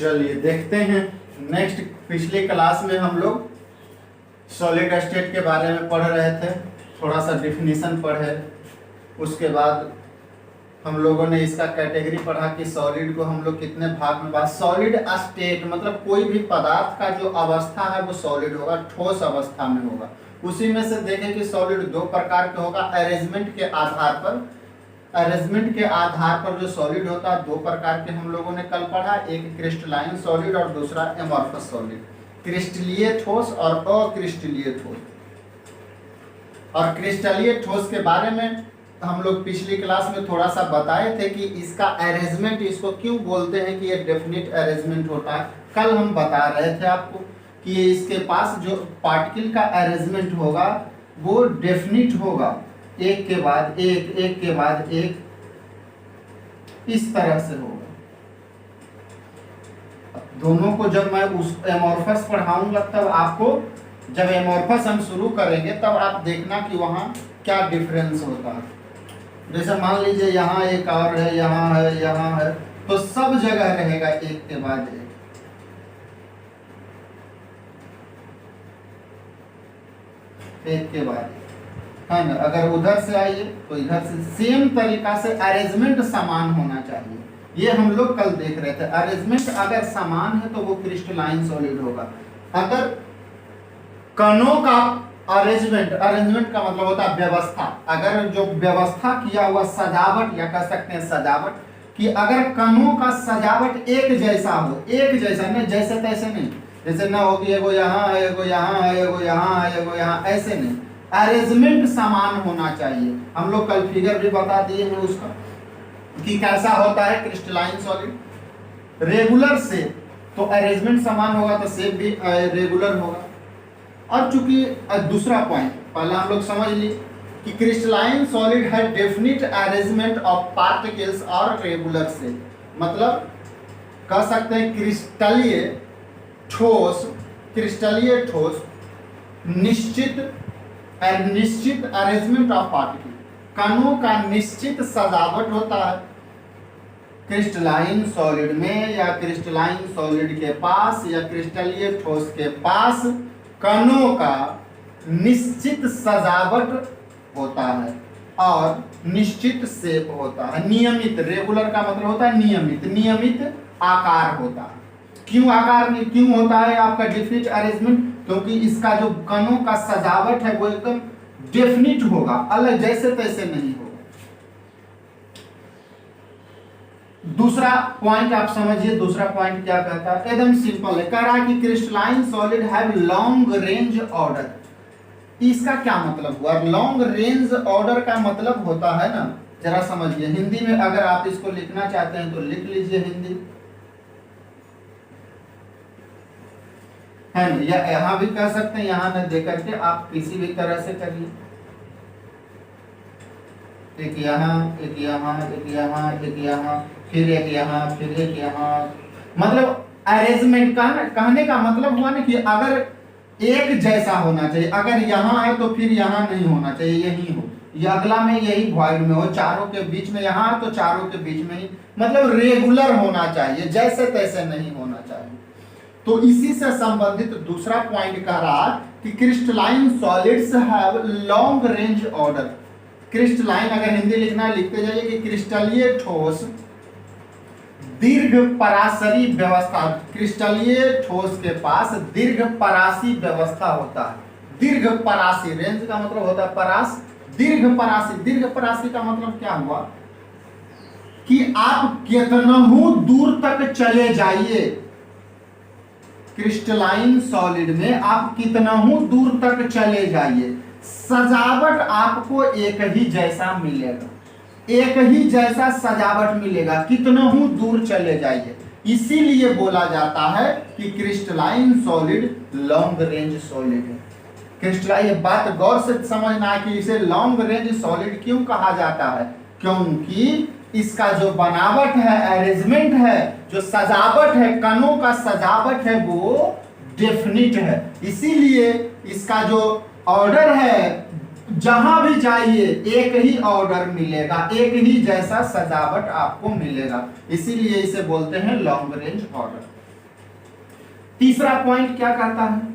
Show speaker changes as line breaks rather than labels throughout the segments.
चलिए देखते हैं नेक्स्ट। पिछली क्लास में हम लोग सॉलिड स्टेट के बारे में पढ़ रहे थे, थोड़ा सा डिफिनीशन पढ़े। उसके बाद हम लोगों ने इसका कैटेगरी पढ़ा कि सॉलिड को हम लोग कितने भाग में बांट। सॉलिड स्टेट मतलब कोई भी पदार्थ का जो अवस्था है वो सॉलिड होगा, ठोस अवस्था में होगा। उसी में से देखें कि सॉलिड दो प्रकार के होगा। अरेंजमेंट के आधार पर, अरेंजमेंट के आधार पर जो सॉलिड होता है दो प्रकार के हम लोगों ने कल पढ़ा, एक क्रिस्टलाइन सॉलिड और दूसरा एमॉर्फस सॉलिड। क्रिस्टलीय ठोस और अक्रिस्टलीय ठोस। और क्रिस्टलीय ठोस के बारे में हम लोग पिछली क्लास में थोड़ा सा बताए थे कि इसका अरेंजमेंट, इसको क्यों बोलते हैं कि ये डेफिनिट अरेंजमेंट होता है। कल हम बता रहे थे आपको कि ये इसके पास जो पार्टिकल का अरेंजमेंट होगा वो डेफिनिट होगा, एक के बाद एक, एक के बाद एक, इस तरह से होगा। दोनों को जब मैं उस एमॉर्फस पढ़ाऊंगा तब आपको, जब एमॉर्फस हम शुरू करेंगे तब आप देखना कि वहाँ क्या डिफरेंस होता है। जैसे मान लीजिए यहाँ एक और है, यहाँ है, यहाँ है, तो सब जगह रहेगा एक के बाद एक। एक के बाद है ना। अगर उधर से आइए तो इधर से सेम तरीका से अरेंजमेंट समान होना चाहिए। ये हम लोग कल देख रहे थे। अरेंजमेंट अगर समान है तो वो क्रिस्टलाइन सॉलिड होगा। अगर कणों का अरेंजमेंट, अरेंजमेंट का मतलब होता है व्यवस्था, अगर जो व्यवस्था किया हुआ सजावट, या कह सकते हैं सजावट, कि अगर कणों का सजावट एक जैसा हो, एक जैसा नहीं, जैसे तैसे नहीं, जैसे ना हो कि एगो यहाँ है, एगो यहाँ है, एगो यहाँ है, एगो यहाँ, ऐसे नहीं। अरेंजमेंट समान होना चाहिए। हम लोग कल फिगर भी बता दिए हैं उसका कि कैसा होता है क्रिस्टलाइन सॉलिड। रेगुलर से तो अरेंजमेंट समान होगा तो शेप भी रेगुलर होगा। और चूंकि दूसरा पॉइंट पहला हम लोग समझ लिए कि क्रिस्टलाइन सॉलिड है डेफिनिट अरेंजमेंट ऑफ पार्टिकल्स और रेगुलर से, मतलब कह सकते हैं क्रिस्टलीय ठोस, क्रिस्टलीय ठोस निश्चित अरेंजमेंट ऑफ पार्टिकल, कणों का निश्चित सजावट होता है क्रिस्टलाइन सॉलिड में, या क्रिस्टलाइन सॉलिड के पास या क्रिस्टलीय ठोस के पास कणों का निश्चित सजावट होता है और निश्चित शेप होता है। नियमित, रेगुलर का मतलब होता है नियमित, नियमित आकार होता है। क्यों आकार में क्यों होता है आपका डेफिनिट अरेंजमेंट? क्योंकि इसका जो कणों का सजावट है वो एकदम डेफिनिट होगा, अलग जैसे तैसे नहीं होगा। दूसरा पॉइंट आप समझिए, दूसरा पॉइंट क्या कहता है, एकदम सिंपल है। कह रहा है कि crystalline solid have long range order. इसका क्या मतलब हुआ? लॉन्ग रेंज ऑर्डर का मतलब होता है ना, जरा समझिए। हिंदी में अगर आप इसको लिखना चाहते हैं तो लिख लीजिए हिंदी, है ना, या यहाँ भी कह सकते हैं, यहाँ न दे करके आप किसी भी तरह से करिए। एक यहाँ, एक यहाँ, एक यहाँ, एक यहाँ, फिर एक यहाँ, फिर एक यहाँ। मतलब अरेंजमेंट का कहने का मतलब हुआ ना कि अगर एक जैसा होना चाहिए, अगर यहाँ है तो फिर यहाँ नहीं होना चाहिए, यही हो, या अगला में यही वॉइड में हो, चारों के बीच में यहाँ तो चारों के बीच में ही, मतलब रेगुलर होना चाहिए, जैसे तैसे नहीं होना चाहिए। तो इसी से संबंधित दूसरा पॉइंट कह रहा कि crystalline solids have long range order. Crystalline अगर हिंदी लिखना लिखते जाइए कि क्रिस्टलीय ठोस दीर्घ परासरी व्यवस्था, क्रिस्टलीय ठोस के पास दीर्घ परासी व्यवस्था होता है। दीर्घ परासी, रेंज का मतलब होता है परास, दीर्घ परासी। दीर्घ परासी का मतलब क्या हुआ कि आप कितनहु दूर तक चले जाइए, क्रिस्टलाइन सॉलिड में आप कितनहु दूर तक चले जाइए, सजावट आपको एक ही जैसा मिलेगा, एक ही जैसा सजावट मिलेगा, कितनहु दूर चले जाइए। इसीलिए बोला जाता है कि crystalline solid long range solid है। क्रिस्टलाइन, ये बात गौर से समझना है कि इसे लॉन्ग रेंज सॉलिड क्यों कहा जाता है, क्योंकि इसका जो बनावट है, अरेंजमेंट है, जो सजावट है, कणों का सजावट है वो डेफिनिट है। इसीलिए इसका जो ऑर्डर है, जहां भी जाइए एक ही ऑर्डर मिलेगा, एक ही जैसा सजावट आपको मिलेगा, इसीलिए इसे बोलते हैं लॉन्ग रेंज ऑर्डर। तीसरा पॉइंट क्या कहता है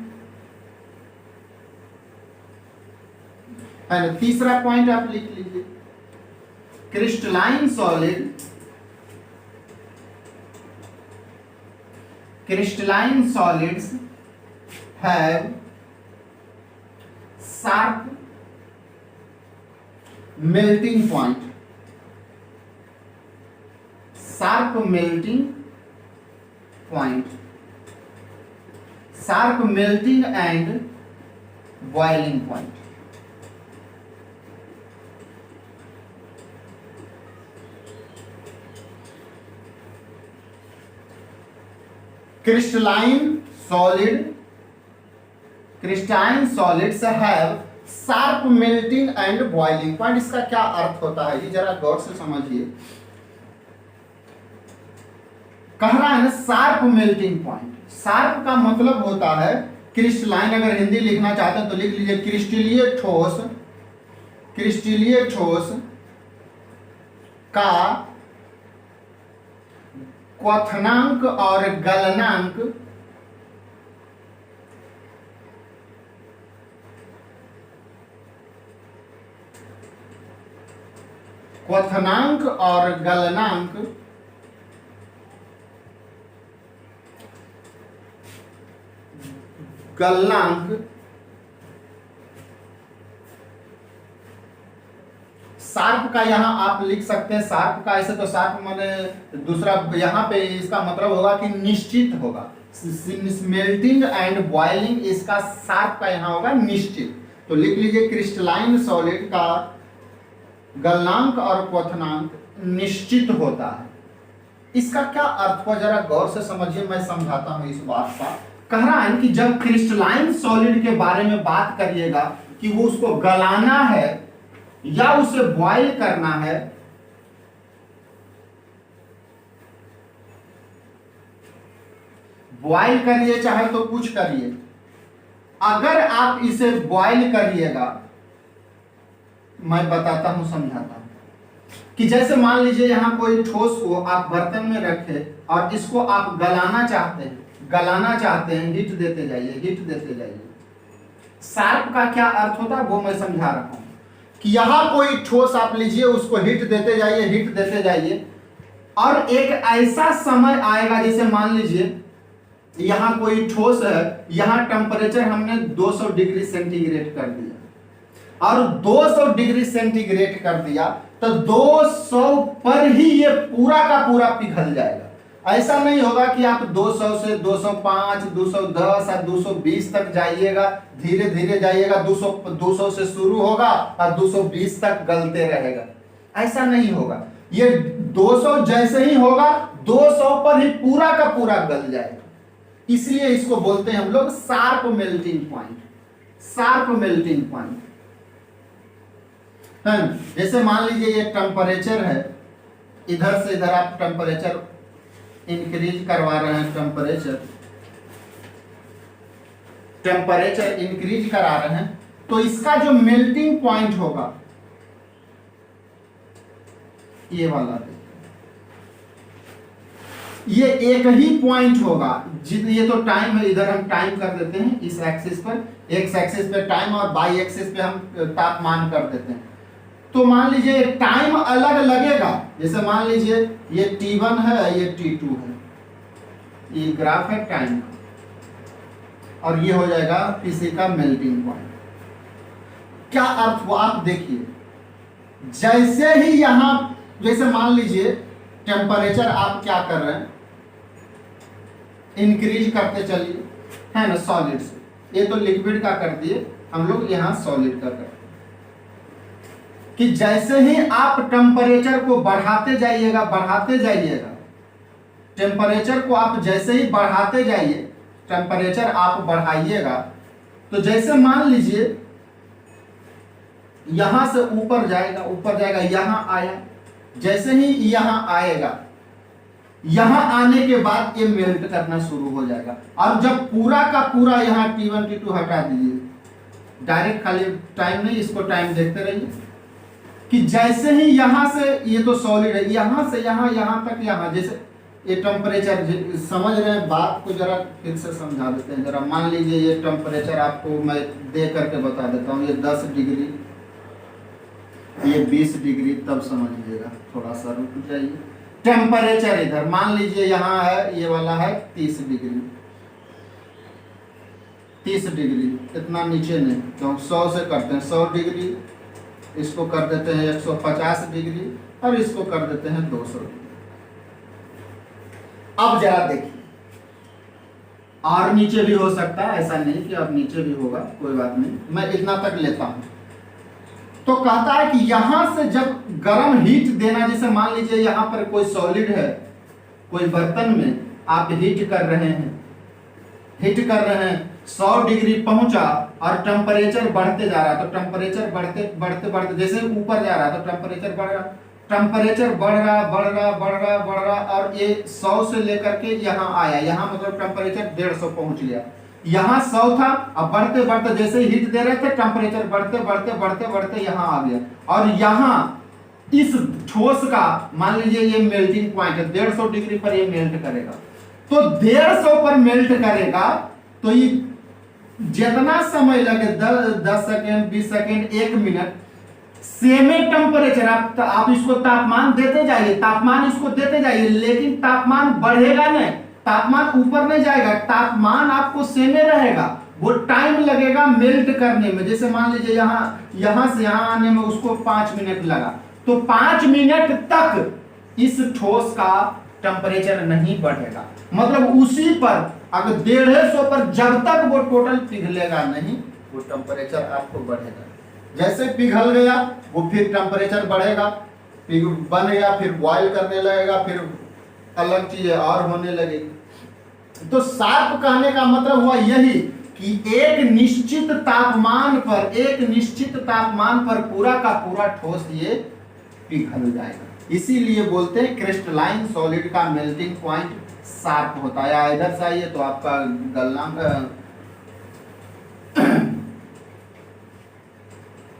ना? तीसरा पॉइंट आप लिख लीजिए, crystalline solids have sharp melting point, sharp melting and boiling point. Crystalline solids have sharp melting and boiling point. इसका क्या अर्थ होता है ये जरा गौर से समझिए। कह रहा है ना शार्प मेल्टिंग पॉइंट। शार्प का मतलब होता है क्रिस्टलाइन, अगर हिंदी लिखना चाहते हैं तो लिख लीजिए क्रिस्टलीय ठोस का क्वथनांक और गलनांक गलनांक शार्प का यहां आप लिख सकते हैं, शार्प का ऐसे तो शार्प माने दूसरा, यहां पे इसका मतलब होगा कि निश्चित होगा। मेल्टिंग एंड बॉइलिंग इसका शार्प का यहां होगा निश्चित। तो लिख लीजिए क्रिस्टलाइन सॉलिड का गलनांक और क्वथनांक निश्चित होता है। इसका क्या अर्थ हुआ जरा गौर से समझिए, मैं समझाता हूं इस बात का। कह रहा है कि जब क्रिस्टलाइन सॉलिड के बारे में बात करिएगा कि वो उसको गलाना है या उसे बॉयल करना है, बॉयल करिए चाहे तो कुछ करिए, अगर आप इसे बॉयल करिएगा, मैं बताता हूं समझाता हूं कि जैसे मान लीजिए यहां कोई ठोस को आप बर्तन में रखे और इसको आप गलाना चाहते हैं, हीट देते जाइए। शार्प का क्या अर्थ होता है वो मैं समझा रहा हूं कि यहां कोई ठोस आप लीजिए, उसको हीट देते जाइए और एक ऐसा समय आएगा, जैसे मान लीजिए यहां कोई ठोस है, यहां टेम्परेचर हमने 200 डिग्री सेंटीग्रेड कर दिया और 200 डिग्री सेंटीग्रेड कर दिया तो 200 पर ही ये पूरा का पूरा पिघल जाएगा। ऐसा नहीं होगा कि आप 200 से 205, 210 और 220 तक जाइएगा, धीरे धीरे जाइएगा, 200 से शुरू होगा और 220 तक गलते रहेगा, ऐसा नहीं होगा। ये 200 जैसे ही होगा 200 पर ही पूरा का पूरा गल जाएगा। इसलिए इसको बोलते हैं हम लोग शार्प मेल्टिंग पॉइंट। जैसे मान लीजिए ये टेम्परेचर है, इधर से इधर आप टेम्परेचर इंक्रीज करवा रहे हैं, टेम्परेचर इंक्रीज करा रहे हैं, तो इसका जो मेल्टिंग पॉइंट होगा ये वाला, ये एक ही पॉइंट होगा। ये तो टाइम है, इधर हम टाइम कर देते हैं इस एक्सिस पर, एक्स एक्सिस पे टाइम और बाई एक्सिस पे हम तापमान कर देते हैं। तो मान लीजिए टाइम अलग लगेगा, जैसे मान लीजिए ये T1 है, ये T2 है, ये ग्राफ है टाइम का, और ये हो जाएगा किसी का मेल्टिंग पॉइंट। क्या अर्थ हुआ आप देखिए, जैसे ही यहां, जैसे मान लीजिए टेम्परेचर आप क्या कर रहे हैं, इंक्रीज करते चलिए, है ना, सॉलिड से, ये तो लिक्विड का कर दिए, हम लोग यहां सॉलिड का कर, कि जैसे ही आप टेम्परेचर को बढ़ाते जाइएगा, टेम्परेचर को आप जैसे ही बढ़ाते जाइए, टेम्परेचर आप बढ़ाइएगा, तो जैसे मान लीजिए यहां से ऊपर जाएगा, यहां आया, जैसे ही यहां आएगा, यहां आने के बाद ये मेल्ट करना शुरू हो जाएगा। और जब पूरा का पूरा यहां T1 T2 हटा दीजिए, डायरेक्ट खाली टाइम नहीं, इसको टाइम देखते रहिए कि जैसे ही यहां से, ये तो सॉलिड है, यहां से यहां तक, यहां जैसे ये टेम्परेचर समझ रहे हैं बात को, जरा फिर से समझा देते हैं। जरा मान लीजिए ये टेम्परेचर आपको मैं दे करके बता देता हूँ, ये 10 डिग्री, ये 20 डिग्री, तब समझिएगा, थोड़ा सा रुक जाइए। टेम्परेचर इधर मान लीजिए यहाँ है, ये वाला है 30 डिग्री, 30 डिग्री, इतना नीचे नहीं, तो 100 से करते हैं 100 डिग्री, इसको कर देते हैं 150 डिग्री, और इसको कर देते हैं 200 डिग्री। अब जरा देखिए, और नीचे भी हो सकता है, ऐसा नहीं कि अब नीचे भी होगा, कोई बात नहीं, मैं इतना तक लेता हूं। तो कहता है कि यहां से जब गर्म हीट देना, जैसे मान लीजिए यहां पर कोई सॉलिड है, कोई बर्तन में आप हीट कर रहे हैं, 100 डिग्री पहुंचा और टेम्परेचर बढ़ते जा रहा है, तो टेम्परेचर बढ़ते बढ़ते बढ़ते जैसे ऊपर जा रहा है तो टेम्परेचर बढ़ रहा, टेम्परेचर बढ़ रहा, और ये 100 से लेकर के यहाँ आया, यहाँ मतलब टेम्परेचर 150 पहुंच गया। यहाँ 100 था, अब बढ़ते बढ़ते जैसे हीट दे रहे थे टेम्परेचर बढ़ते यहाँ आ गया, और यहाँ इस ठोस का मान लीजिए ये मेल्टिंग पॉइंट है, 150 डिग्री पर ये मेल्ट करेगा। तो 150 पर मेल्ट करेगा, तो ये जितना समय लगे 10 सेकेंड, 20 सेकेंड, 1 मिनट, सेमे टेम्परेचर आप इसको तापमान देते जाइए, तापमान इसको देते जाइए, लेकिन तापमान बढ़ेगा नहीं, तापमान ऊपर नहीं जाएगा, तापमान आपको सेमे रहेगा। वो टाइम लगेगा मेल्ट करने में, जैसे मान लीजिए यहां से यहां आने में उसको 5 मिनट लगा, तो 5 मिनट तक इस ठोस का टेम्परेचर नहीं बढ़ेगा, मतलब उसी पर, अगर 150 पर जब तक वो टोटल पिघलेगा नहीं, वो टेम्परेचर आपको बढ़ेगा। जैसे पिघल गया वो फिर टेम्परेचर बढ़ेगा, बन गया, फिर बॉयल करने लगेगा, फिर अलग चीजें और होने लगेगी। तो शार्प कहने का मतलब हुआ यही कि एक निश्चित तापमान पर पूरा का पूरा ठोस ये पिघल जाएगा। इसीलिए बोलते हैं क्रिस्टलाइन सॉलिड का मेल्टिंग पॉइंट शार्प होता है। इधर से आइए तो आपका गलना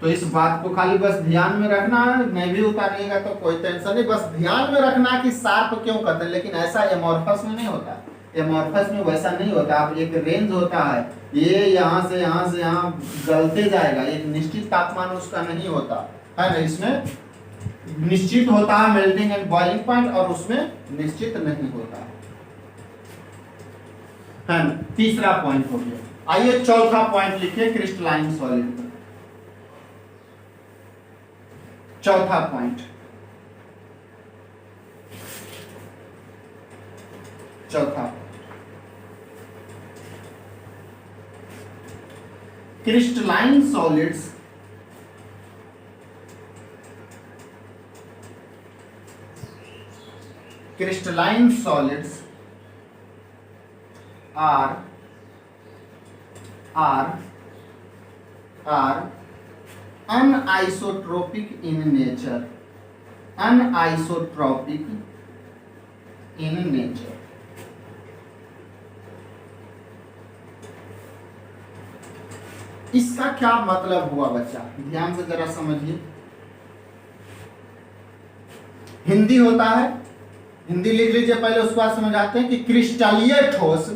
तो इस बात को खाली बस ध्यान में रखना है, नहीं भी उतारिएगा तो कोई टेंशन नहीं, बस ध्यान में रखना कि शार्प क्यों करते हैं। लेकिन ऐसा एमॉर्फस में नहीं होता, एमॉर्फस में वैसा नहीं होता। आप एक रेंज होता है, ये यहाँ से यहाँ गलते जाएगा, एक निश्चित तापमान उसका नहीं होता है ना। इसमें निश्चित होता है मेल्टिंग एंड बॉइलिंग पॉइंट, और उसमें निश्चित नहीं होता है ना। तीसरा पॉइंट हो गया। आइए चौथा पॉइंट लिखिए क्रिस्टलाइन सॉलिड का। चौथा point, crystalline solids are anisotropic in nature, इसका क्या मतलब हुआ बच्चा, ध्यान से जरा समझिए। हिंदी होता है, हिंदी लिख लीजिए पहले, उसके बाद समझाते हैं कि क्रिस्टलीय ठोस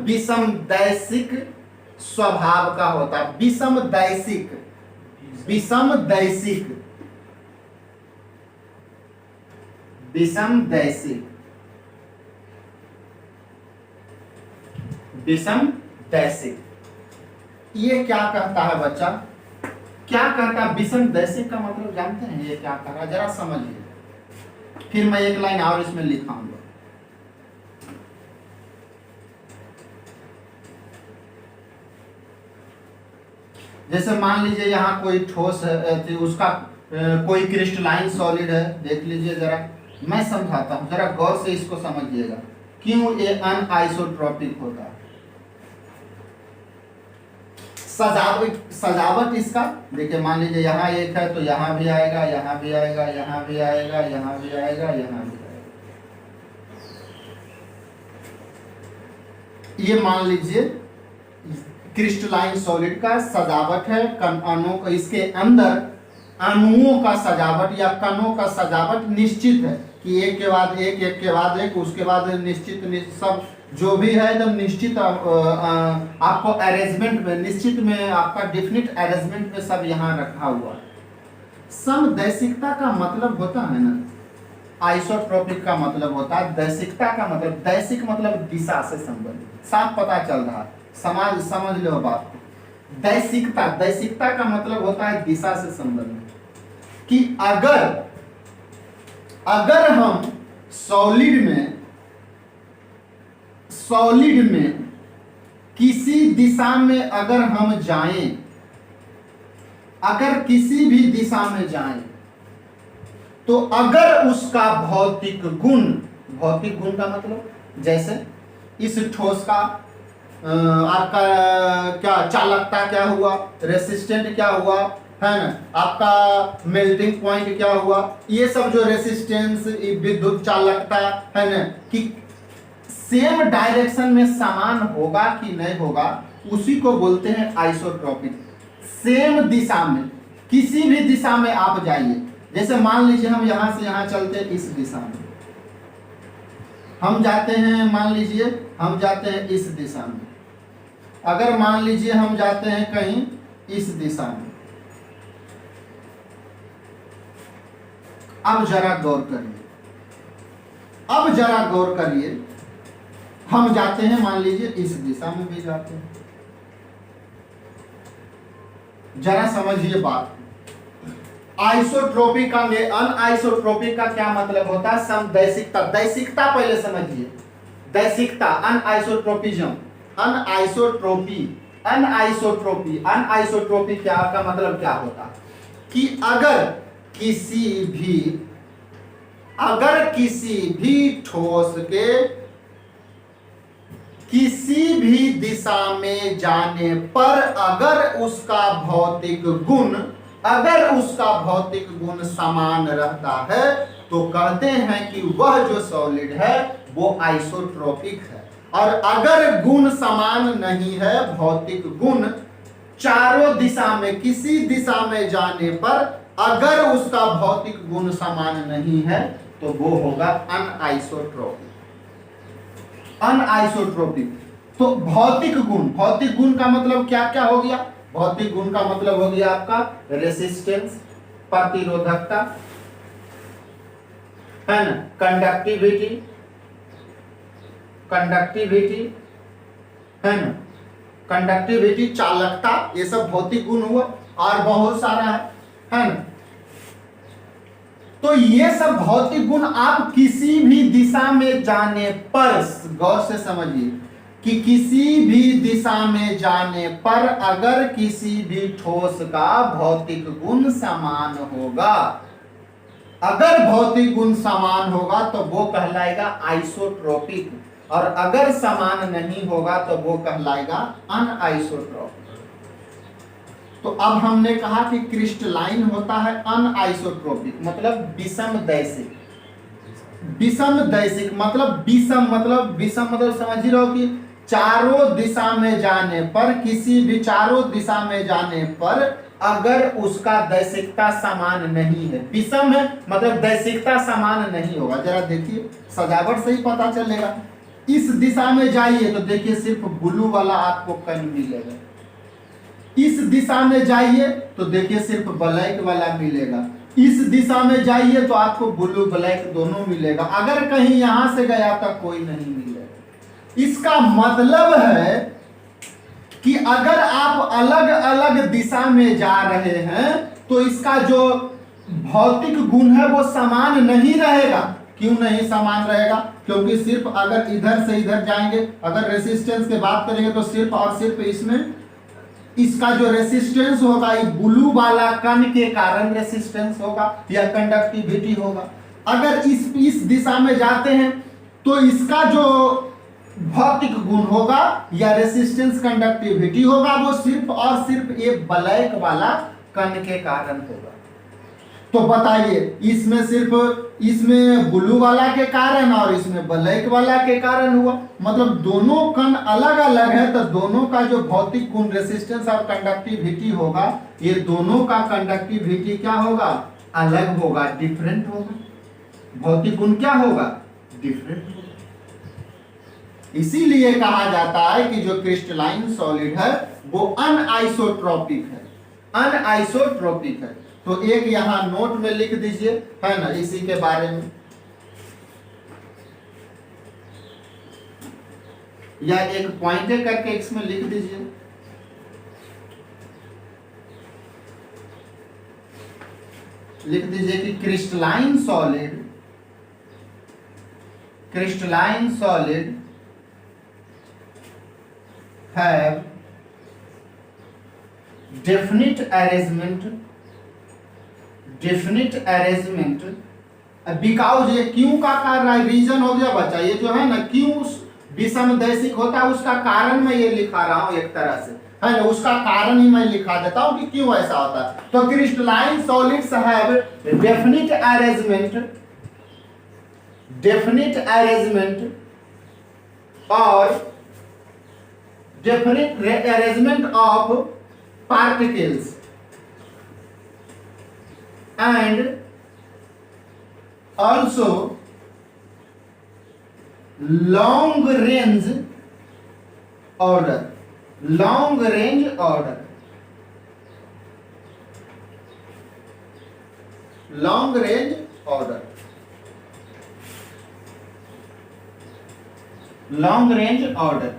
विषमदैशिक स्वभाव का होता है। विषमदैशिक ये क्या कहता है बच्चा, क्या कहता है? विषमदैशिक का मतलब जानते हैं ये क्या कह रहा है, जरा समझिए, फिर मैं एक लाइन और इसमें लिखाऊंगा। जैसे मान लीजिए यहाँ कोई ठोस है, उसका कोई क्रिस्टलाइन सॉलिड है, देख लीजिए जरा, मैं समझाता हूँ, जरा गौर से इसको समझिएगा क्यों ये अनआइसोट्रोपिक होता है। सजावट इसका देखिए, मान लीजिए यहाँ एक है तो यहाँ भी आएगा, यहाँ भी आएगा, यहाँ भी आएगा, यहाँ भी आएगा, यहाँ भी आएगा। ये मान लीजिए क्रिस्टलाइन सॉलिड का सजावट है, अणु को इसके अंदर अणुओं का सजावट या कणों का सजावट निश्चित है कि एक के बाद एक, एक के बाद एक, उसके बाद निश्चित सब जो भी है एकदम निश्चित आपको अरेंजमेंट में, निश्चित में आपका डेफिनिट अरेंजमेंट में सब यहाँ रखा हुआ है। समदैशिकता का मतलब होता है ना, आइसोट्रोपिक का मतलब होता है, दैशिकता का मतलब, दैशिक मतलब दिशा से संबंधित, साफ पता चल रहा है, समाज समझ लो बात को। दैशिकता, दैशिकता का मतलब होता है दिशा से संबंधित, कि अगर हम सॉलिड में किसी दिशा में अगर हम जाएं, अगर किसी भी दिशा में जाएं, तो अगर उसका भौतिक गुण का मतलब, जैसे इस ठोस का आपका क्या चालकता क्या हुआ, रेसिस्टेंट क्या हुआ, है ना, आपका मेल्टिंग पॉइंट क्या हुआ, ये सब जो रेसिस्टेंस, विद्युत चालकता, है ना, कि सेम डायरेक्शन में समान होगा कि नहीं होगा, उसी को बोलते हैं आइसोट्रोपिक। सेम दिशा में, किसी भी दिशा में आप जाइए, जैसे मान लीजिए हम यहां से यहां चलते हैं, इस दिशा में हम जाते हैं, मान लीजिए हम जाते हैं इस दिशा में, अगर मान लीजिए हम जाते हैं कहीं इस दिशा में, अब जरा गौर करिए, हम जाते हैं मान लीजिए इस दिशा में भी जाते हैं, जरा समझिए बात। आइसोट्रोपिक का अनआइसोट्रोपिक का क्या मतलब होता है? समदैशिकता, दैशिकता पहले समझिए, दैशिकता, अनआइसोट्रोपिज्म, अनआइसोट्रोपी क्या का मतलब क्या होता है कि अगर किसी भी ठोस के किसी भी दिशा में जाने पर अगर उसका भौतिक गुण समान रहता है, तो कहते हैं कि वह जो सॉलिड है वो आइसोट्रोपिक है। और अगर गुण समान नहीं है, भौतिक गुण चारों दिशा में, किसी दिशा में जाने पर अगर उसका भौतिक गुण समान नहीं है, तो वो होगा अनआइसोट्रोपिक। तो भौतिक गुण का मतलब क्या क्या हो गया? भौतिक गुण का मतलब हो गया आपका रेसिस्टेंस, प्रतिरोधकता, है ना, कंडक्टिविटी, है ना, कंडक्टिविटी, चालकता, ये सब भौतिक गुण हुआ, और बहुत सारा है ना। तो ये सब भौतिक गुण आप किसी भी दिशा में जाने पर, गौर से समझिए कि किसी भी दिशा में जाने पर अगर किसी भी ठोस का भौतिक गुण समान होगा, अगर भौतिक गुण समान होगा तो वो कहलाएगा आइसोट्रोपिक, और अगर समान नहीं होगा तो वो कहलाएगा अनआइसोट्रोपिक। तो अब हमने कहा कि क्रिस्टलाइन होता है अनआइसोट्रोपिक, मतलब विषम दैशिक मतलब विषम मतलब समझ ही रहो कि चारों दिशा में जाने पर, किसी भी चारों दिशा में जाने पर अगर उसका दैशिकता समान नहीं है, विषम है मतलब दैशिकता समान नहीं होगा। जरा देखिए, सजावट से ही पता चलेगा। इस दिशा में जाइए तो देखिए सिर्फ ब्लू वाला आपको कण मिलेगा, इस दिशा में जाइए तो देखिए सिर्फ ब्लैक वाला मिलेगा, इस दिशा में जाइए तो आपको ब्लू ब्लैक दोनों मिलेगा, अगर कहीं यहां से गया तो कोई नहीं मिलेगा। इसका मतलब है कि अगर आप अलग अलग दिशा में जा रहे हैं तो इसका जो भौतिक गुण है वो समान नहीं रहेगा। क्यों नहीं समान रहेगा? क्योंकि सिर्फ अगर इधर से इधर जाएंगे, अगर रेसिस्टेंस की बात करेंगे तो सिर्फ और सिर्फ इसमें इसका जो रेसिस्टेंस होगा ये ब्लू वाला कण के कारण रेसिस्टेंस होगा या कंडक्टिविटी होगा। अगर इस दिशा में जाते हैं तो इसका जो भौतिक गुण होगा या रेसिस्टेंस कंडक्टिविटी होगा वो सिर्फ और सिर्फ ये ब्लैक वाला कण के कारण होगा। तो बताइए, इसमें सिर्फ इसमें ब्लू वाला के कारण और इसमें ब्लैक वाला के कारण हुआ, मतलब दोनों कण अलग अलग है, तो दोनों का जो भौतिक गुण रेसिस्टेंस और कंडक्टिविटी होगा, ये दोनों का कंडक्टिविटी क्या होगा, अलग होगा, डिफरेंट होगा। भौतिक गुण क्या होगा, डिफरेंट होगा। इसीलिए कहा जाता है कि जो क्रिस्टलाइन सॉलिड है वो अनआइसोट्रोपिक है, अनआइसोट्रोपिक है। तो एक यहां नोट में लिख दीजिए, है ना, इसी के बारे में, या एक पॉइंट करके इसमें लिख दीजिए। लिख दीजिए कि crystalline solid have definite arrangement because, ये क्यों का कारण रीजन हो गया बच्चा, ये जो है ना क्यों विषमदैशिक होता है उसका कारण मैं ये लिखा रहा हूं एक तरह से, है ना, उसका कारण ही मैं लिखा देता हूं कि क्यों ऐसा होता है। तो crystalline solids have definite arrangement और definite arrangement of particles and also long range order, long range order, long range order, long range order।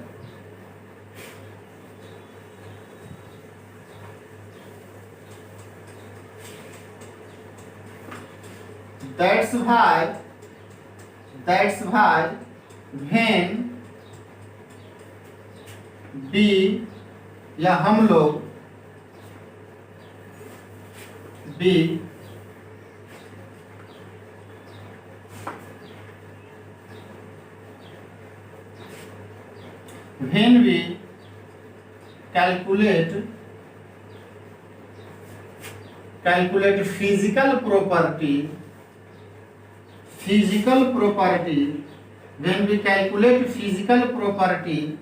That's why when we, या हम लोग we when we calculate physical property, when we calculate physical property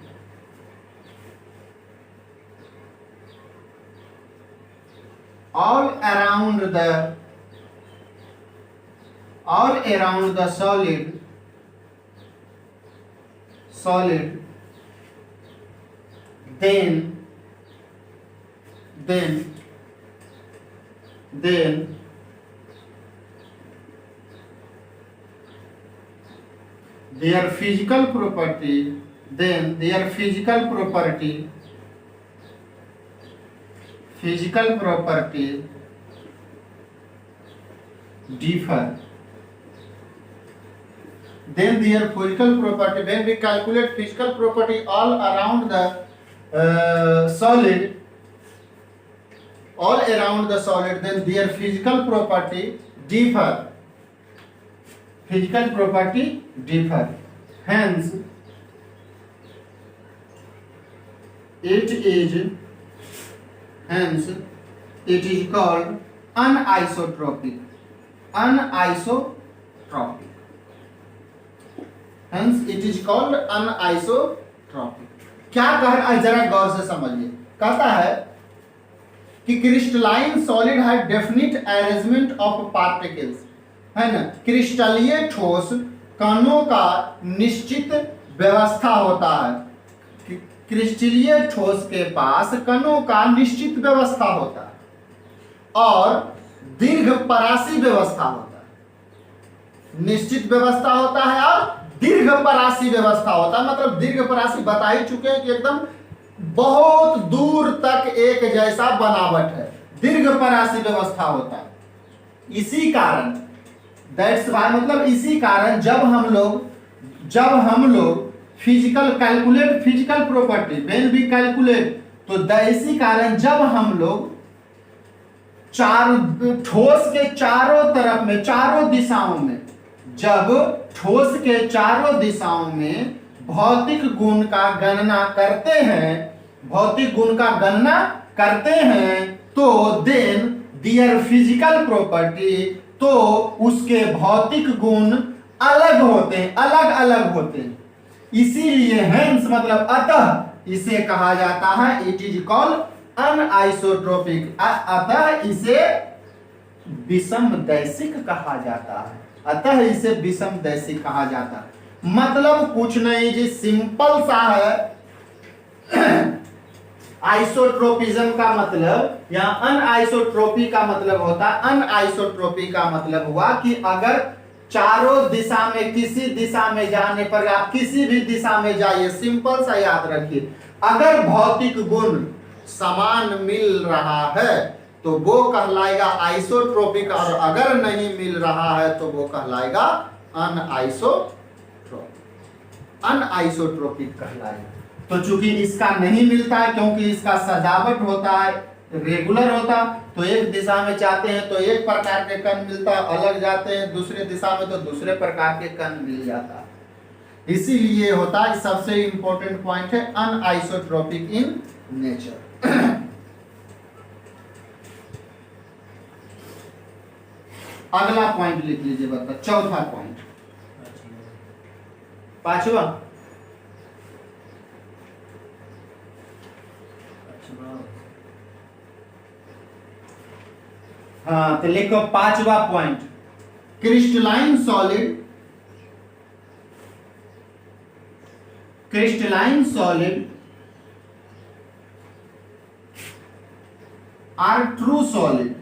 all around the solid, then their physical property differ. Then their physical property, when we calculate physical property all around the solid, then their physical property differ. Hence, it is called anisotropic. Hence, it is called anisotropic. क्या कह, जरा गौर से समझिए, कहता है कि crystalline solid है definite arrangement of particles, है ना, क्रिस्टलीय ठोस कणों का निश्चित व्यवस्था होता है। क्रिस्टलीय ठोस के पास कणों का निश्चित व्यवस्था होता है और दीर्घ परासी व्यवस्था होता है। निश्चित व्यवस्था होता है और दीर्घ परासी व्यवस्था होता है, मतलब दीर्घ परासी बता ही चुके हैं कि एकदम बहुत दूर तक एक जैसा बनावट है, दीर्घ परासी व्यवस्था होता है। इसी कारण, दैट्स वाई, मतलब इसी कारण जब हम लोग calculate physical property, when we calculate, तो इसी कारण जब हम लोग ठोस के चारों तरफ में, चारों दिशाओं में, जब ठोस के चारों दिशाओं में भौतिक गुण का गणना करते हैं, तो देन दियर फिजिकल प्रॉपर्टी, तो उसके भौतिक गुण अलग होते हैं, अलग अलग होते हैं। इसीलिए हेंस मतलब अतः इसे कहा जाता है, इट इज कॉल्ड अनआइसोट्रोपिक, अतः इसे विषमदैशिक कहा जाता है, अतः इसे विषमदैशिक कहा जाता है। मतलब कुछ नहीं जी, सिंपल सा है। आइसोट्रोपिज्म का मतलब या अनआइसोट्रोपी का मतलब होता है, अनआइसोट्रोपी का मतलब हुआ कि अगर चारों दिशा में किसी दिशा में जाने पर आप किसी भी दिशा में जाइए, सिंपल सा याद रखिए, अगर भौतिक गुण समान मिल रहा है तो वो कहलाएगा आइसोट्रोपिक, और अगर नहीं मिल रहा है तो वो कहलाएगा अनआइसोट्रोपिक, अनआइसोट्रोपिक कहलाएगा। तो चूंकि इसका नहीं मिलता है, क्योंकि इसका सजावट होता है, रेगुलर होता, तो एक दिशा में जाते हैं तो एक प्रकार के कण मिलता है, अलग जाते हैं दूसरे दिशा में तो दूसरे प्रकार के कण मिल जाता है। इसीलिए होता है, सबसे इंपॉर्टेंट पॉइंट है अनआइसोट्रोपिक इन नेचर। अगला पॉइंट लिख लीजिए, बता चौथा पॉइंट, पांचवा, हाँ तो लिखो पांचवा point, crystalline solid, crystalline solid are true solid,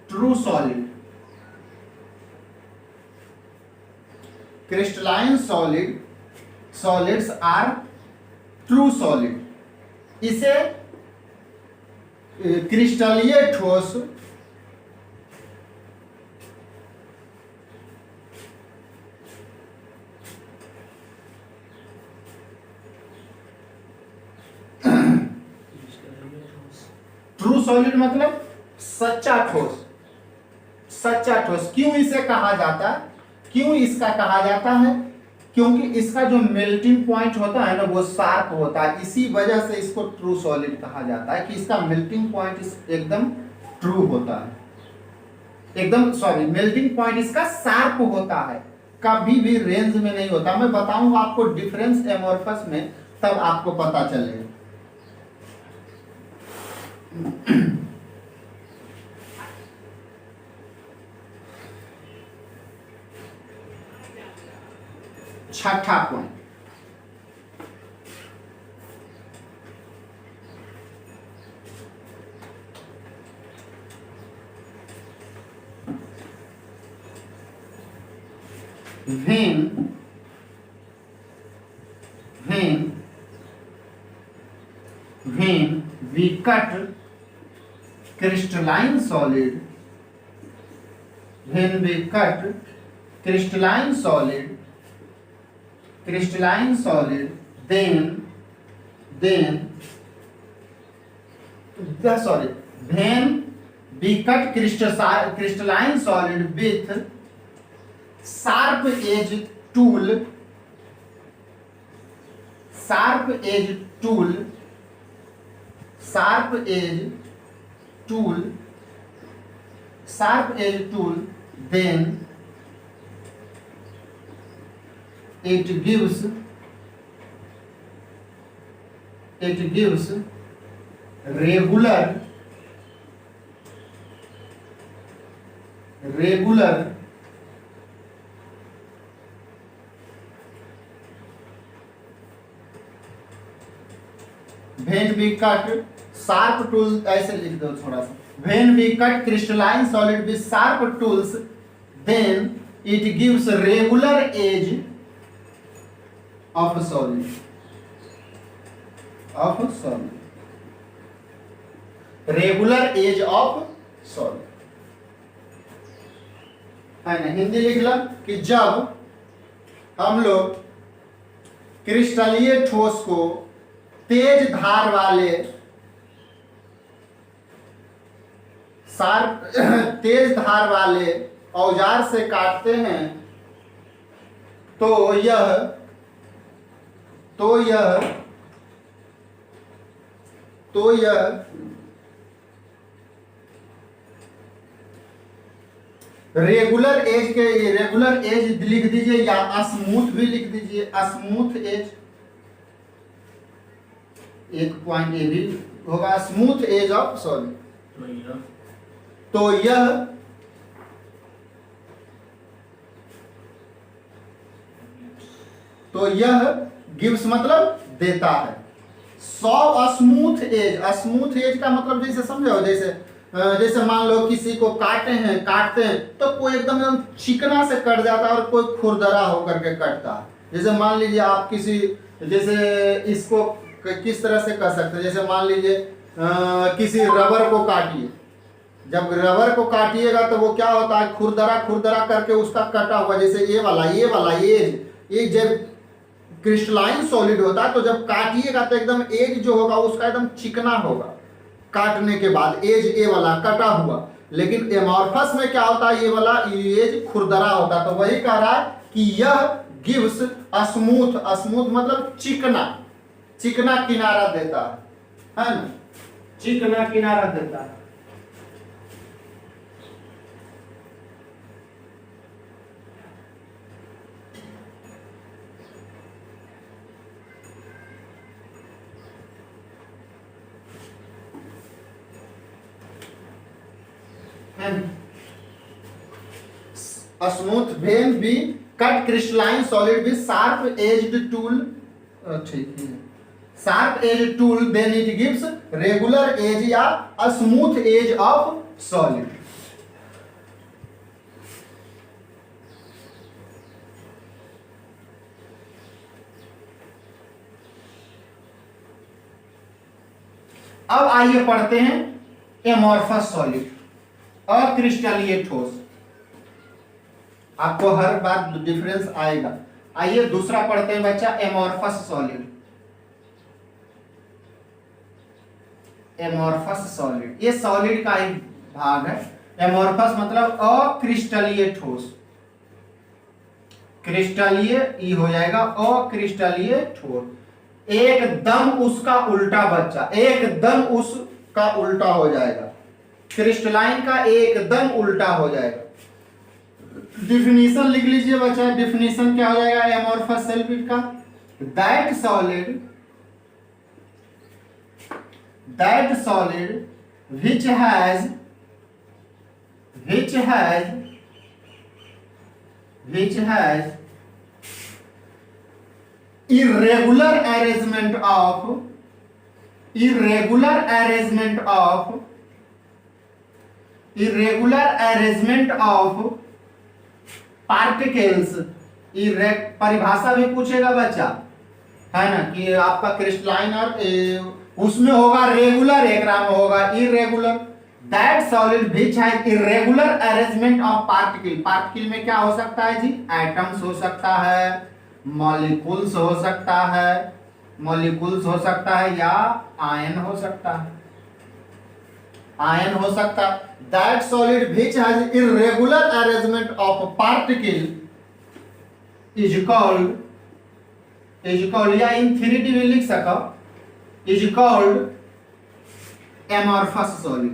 true solid, crystalline solid, solids are true solid. इसे क्रिस्टलीय ठोस, ट्रू सॉलिड मतलब सच्चा ठोस, सच्चा ठोस। क्यों इसे कहा जाता है, क्यों इसका कहा जाता है, क्योंकि इसका जो मेल्टिंग पॉइंट होता है ना वो शार्प होता है, इसी वजह से इसको ट्रू सॉलिड कहा जाता है कि इसका मेल्टिंग पॉइंट एकदम ट्रू होता है, एकदम सॉरी मेल्टिंग पॉइंट इसका शार्प होता है, कभी भी रेंज में नहीं होता। मैं बताऊंगा आपको डिफरेंस एमोर्फस में, तब आपको पता चलेगा। छठा point, when we cut crystalline solid, when we cut crystalline solid, crystalline solid, then sorry, when we cut crystalline solid with sharp edge tool, sharp edge tool, sharp edge tool, sharp edge tool, then it gives regular when we cut sharp tool, ऐसे लिख दो थोड़ा सा, when we cut crystalline solid with sharp tools, then it gives regular edge of solid, regular edge of solid, है ना। हिंदी लिख लो कि जब हम लोग क्रिस्टलीय ठोस को तेज धार वाले तेज धार वाले औजार से काटते हैं तो रेगुलर एज के रेगुलर एज लिख दीजिए या स्मूथ भी लिख दीजिए, स्मूथ एज, एक पॉइंट ये भी होगा, स्मूथ एज ऑफ सॉलिड। तो यह गिव्स मतलब देता है। सो स्मूथ एज का मतलब जैसे समझो, जैसे मान लो किसी को काटते हैं तो कोई एकदम चिकना से कट जाता है और कोई खुरदरा होकर के कटता है। जैसे मान लीजिए आप किसी, जैसे इसको किस तरह से कर सकते हैं, जैसे मान लीजिए किसी रबर को काटिए, जब रबर को काटिएगा तो वो क्या होता है, खुरदरा करके उसका कटा हुआ, जैसे ये वाला एज जब क्रिस्टलाइन सॉलिड होता है तो जब काटिएगा तो एकदम एज जो होगा उसका एकदम चिकना होगा काटने के बाद, एज ए वाला कटा हुआ। लेकिन एमॉर्फस में क्या होता है, ये वाला एज खुरदरा होता है। तो वही कह रहा है कि यह गिव्स स्मूथ मतलब चिकना किनारा देता है ना, चिकना किनारा देता है। Smooth when we cut crystalline solid with sharp edged tool, ठीक है, sharp edge tool, then it gives regular edge या स्मूथ एज ऑफ सॉलिड। अब आइए पढ़ते हैं एमॉर्फस सॉलिड, अक्रिस्टलीय ठोस। आपको हर बार डिफरेंस आएगा। आइए दूसरा पढ़ते हैं बच्चा, एमॉर्फस सॉलिड। एमॉर्फस सॉलिड ये सॉलिड का एक भाग है। एमॉर्फस मतलब अक्रिस्टलीय ठोस, क्रिस्टलीय ई हो जाएगा, अक्रिस्टलीय ठोस। एकदम उसका उल्टा बच्चा, एकदम उसका उल्टा हो जाएगा, क्रिस्टलाइन का एकदम उल्टा हो जाएगा। डिफिनीशन लिख लीजिए बच्चा, डिफिनीशन क्या हो जाएगा एमॉर्फस सॉलिड का, that solid which has irregular arrangement of particles। परिभाषा भी पूछेगा बच्चा, है ना, कि आपका क्रिस्टलाइन और उसमें होगा रेगुलर, एक में होगा irregular. That solid which has irregular arrangement of particle. Particle में क्या हो सकता है जी, एटम्स हो सकता है, मॉलिक्यूल्स हो सकता है या आयन हो सकता है, that solid which has irregular arrangement of particle is called या इन 3D में लिख सको, is called amorphous solid,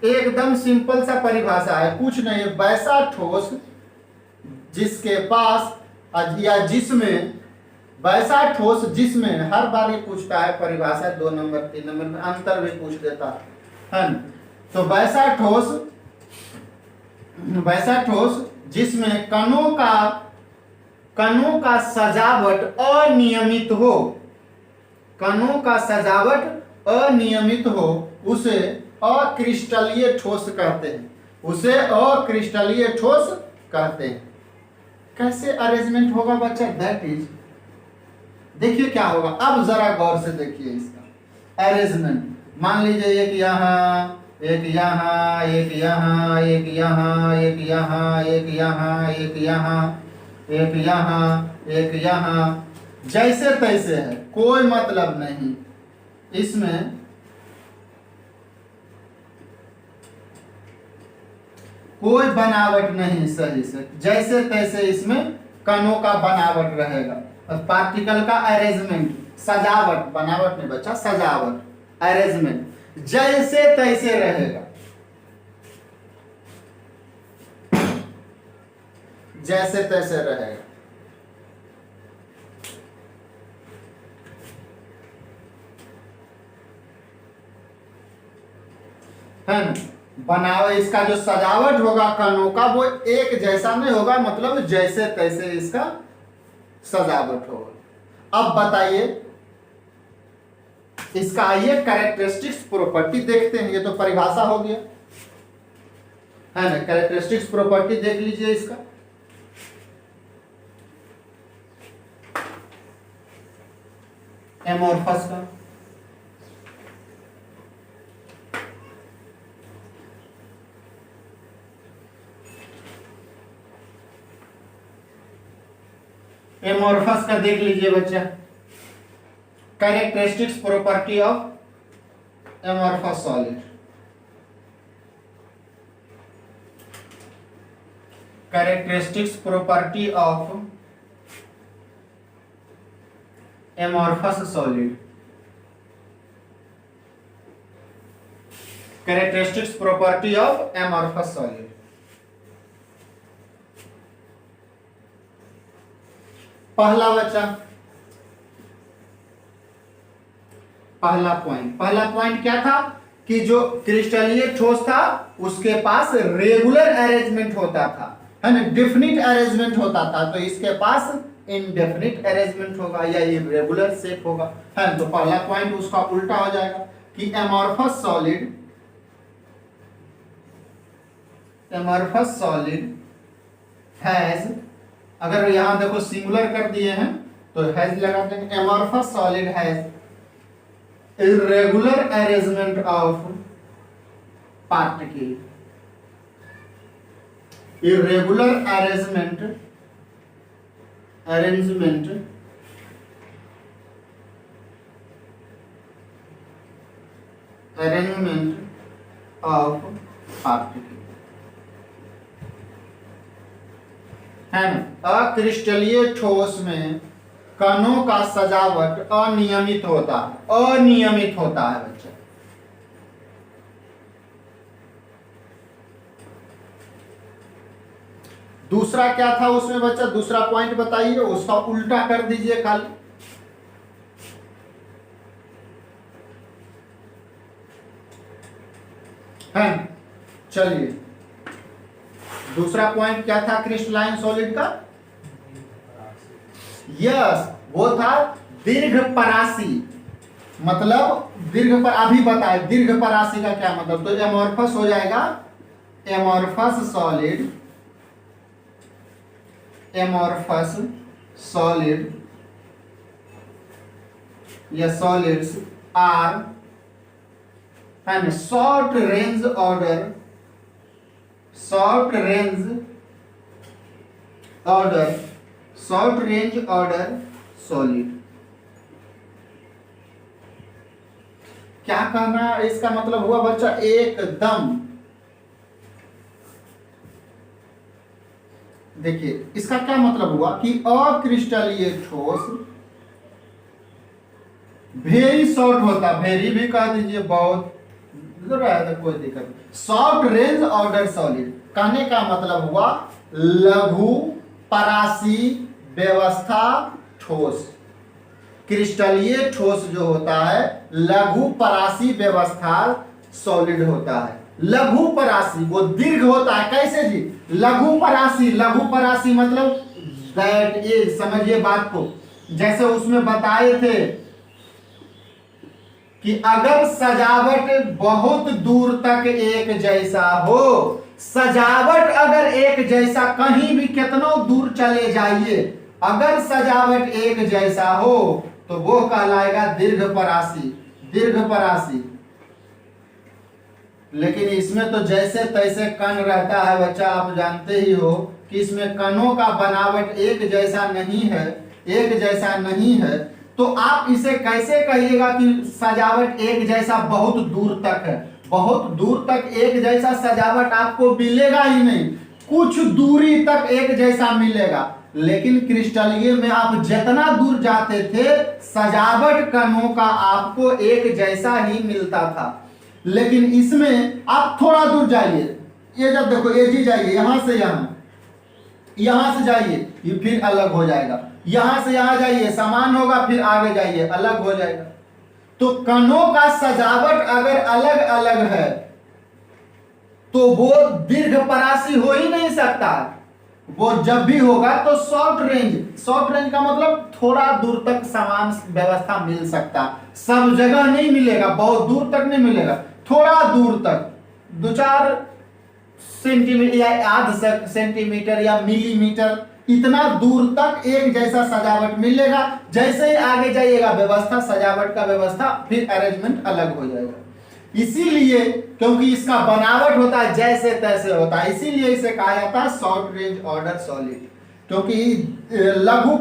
एकदम सिंपल सा परिभाषा है, कुछ नहीं है। वैसा ठोस जिसके पास या जिसमें, वैसा ठोस जिसमें, हर बार ये पूछता है परिभाषा 2 नंबर 3 नंबर में, अंतर भी पूछ देता है। तो वैसा ठोस जिसमें कणों का सजावट अनियमित हो, उसे अक्रिस्टलीय ठोस कहते हैं। कैसे अरेंजमेंट होगा बच्चा, दैट इज, देखिए क्या होगा, अब जरा गौर से देखिए इसका अरेंजमेंट। मान लीजिए एक यहाँ, एक यहाँ, एक यहाँ, एक यहाँ, एक यहाँ, एक यहाँ, एक यहाँ, एक यहाँ, एक यहाँ, जैसे तैसे है, कोई मतलब नहीं इसमें। कोई बनावट नहीं, सही से जैसे तैसे इसमें कणों का बनावट रहेगा। पार्टिकल का अरेंजमेंट, सजावट, बनावट नहीं बच्चा, सजावट, अरेंजमेंट जैसे तैसे रहेगा, जैसे तैसे रहेगा। है ना? बनाओ, इसका जो सजावट होगा कणों का वो एक जैसा नहीं होगा, मतलब जैसे तैसे इसका सजावट होगा। अब बताइए इसका, आइए कैरेक्टरिस्टिक्स प्रॉपर्टी देखते हैं। ये तो परिभाषा हो गया है ना, कैरेक्टरिस्टिक्स प्रॉपर्टी देख लीजिए इसका। एमोर्फस का एमोर्फस का देख लीजिए बच्चा, characteristics property of amorphous solid. Characteristics property of amorphous solid, characteristics property of amorphous solid। पहला बच्चा, पहला पॉइंट क्या था कि जो क्रिस्टलीय ठोस था उसके पास रेगुलर अरेंजमेंट होता था, है ना, डेफिनिट अरेंजमेंट होता था। तो इसके पास इनडेफिनिट अरेंजमेंट होगा या इरेगुलर शेप होगा, है। तो पहला पॉइंट उसका उल्टा हो जाएगा कि एमॉर्फस सॉलिड हैज, अगर यहां देखो सिंगुलर कर दिए हैं तो हैज लगा देंगे, amorphous solid has irregular arrangement of particle, irregular arrangement of particle, है ना। अक्रिस्टलीय ठोस में कणों का सजावट अनियमित होता है बच्चा। दूसरा क्या था उसमें बच्चा, दूसरा पॉइंट बताइए, उसका उल्टा कर दीजिए खाली। है, चलिए दूसरा पॉइंट क्या था क्रिस्टलाइन सॉलिड का? यस, वो था दीर्घ परासी, मतलब दीर्घ पर, अभी बताए दीर्घ परासी का क्या मतलब। तो एमॉर्फस हो जाएगा, एमॉर्फस सॉलिड या सॉलिड्स आर, है ना, शॉर्ट रेंज ऑर्डर सॉलिड। क्या कहना इसका मतलब हुआ बच्चा, एकदम देखिए इसका क्या मतलब हुआ कि अक्रिस्टलीय ठोस वेरी शॉर्ट होता, वेरी भी कह दीजिए, बहुत कोई दिक्कत नहीं। शॉर्ट रेंज ऑर्डर सॉलिड कहने का मतलब हुआ लघु परासी व्यवस्था ठोस। क्रिस्टलीय ठोस जो होता है लघु परासी व्यवस्था सॉलिड होता है। लघु परासी वो दीर्घ होता है, कैसे जी? लघु परासी मतलब दैट इज, समझिए बात को, जैसे उसमें बताए थे कि अगर सजावट बहुत दूर तक एक जैसा हो, सजावट अगर एक जैसा, कहीं भी कितना दूर चले जाइए, अगर सजावट एक जैसा हो तो वो कहलाएगा दीर्घ परासी। लेकिन इसमें तो जैसे तैसे कण रहता है बच्चा, आप जानते ही हो कि इसमें कणों का बनावट एक जैसा नहीं है। तो आप इसे कैसे कहिएगा कि सजावट एक जैसा बहुत दूर तक है? बहुत दूर तक एक जैसा सजावट आपको मिलेगा ही नहीं, कुछ दूरी तक एक जैसा मिलेगा। लेकिन क्रिस्टलीय में आप जितना दूर जाते थे सजावट कणों का आपको एक जैसा ही मिलता था, लेकिन इसमें आप थोड़ा दूर जाइए, ये जब देखो ये जी जाइए यहां से यहां से जाइए ये फिर अलग हो जाएगा, यहां से यहां जाइए समान होगा, फिर आगे जाइए अलग हो जाएगा। तो कणों का सजावट अगर अलग अलग है तो वो दीर्घ परासी हो ही नहीं सकता। वो जब भी होगा तो शॉर्ट रेंज का मतलब थोड़ा दूर तक समान व्यवस्था मिल सकता, सब जगह नहीं मिलेगा, बहुत दूर तक नहीं मिलेगा, थोड़ा दूर तक 2-4 सेंटीमीटर या आध सेंटीमीटर या मिलीमीटर इतना दूर तक एक जैसा सजावट मिलेगा। जैसे ही आगे जाइएगा व्यवस्था, सजावट का व्यवस्था, फिर अरेंजमेंट अलग हो जाएगा। इसीलिए क्योंकि इसका बनावट होता है जैसे तैसे होता है, इसीलिए इसे कहा जाता है शॉर्ट रेंज ऑर्डर सॉलिड, क्योंकि लघु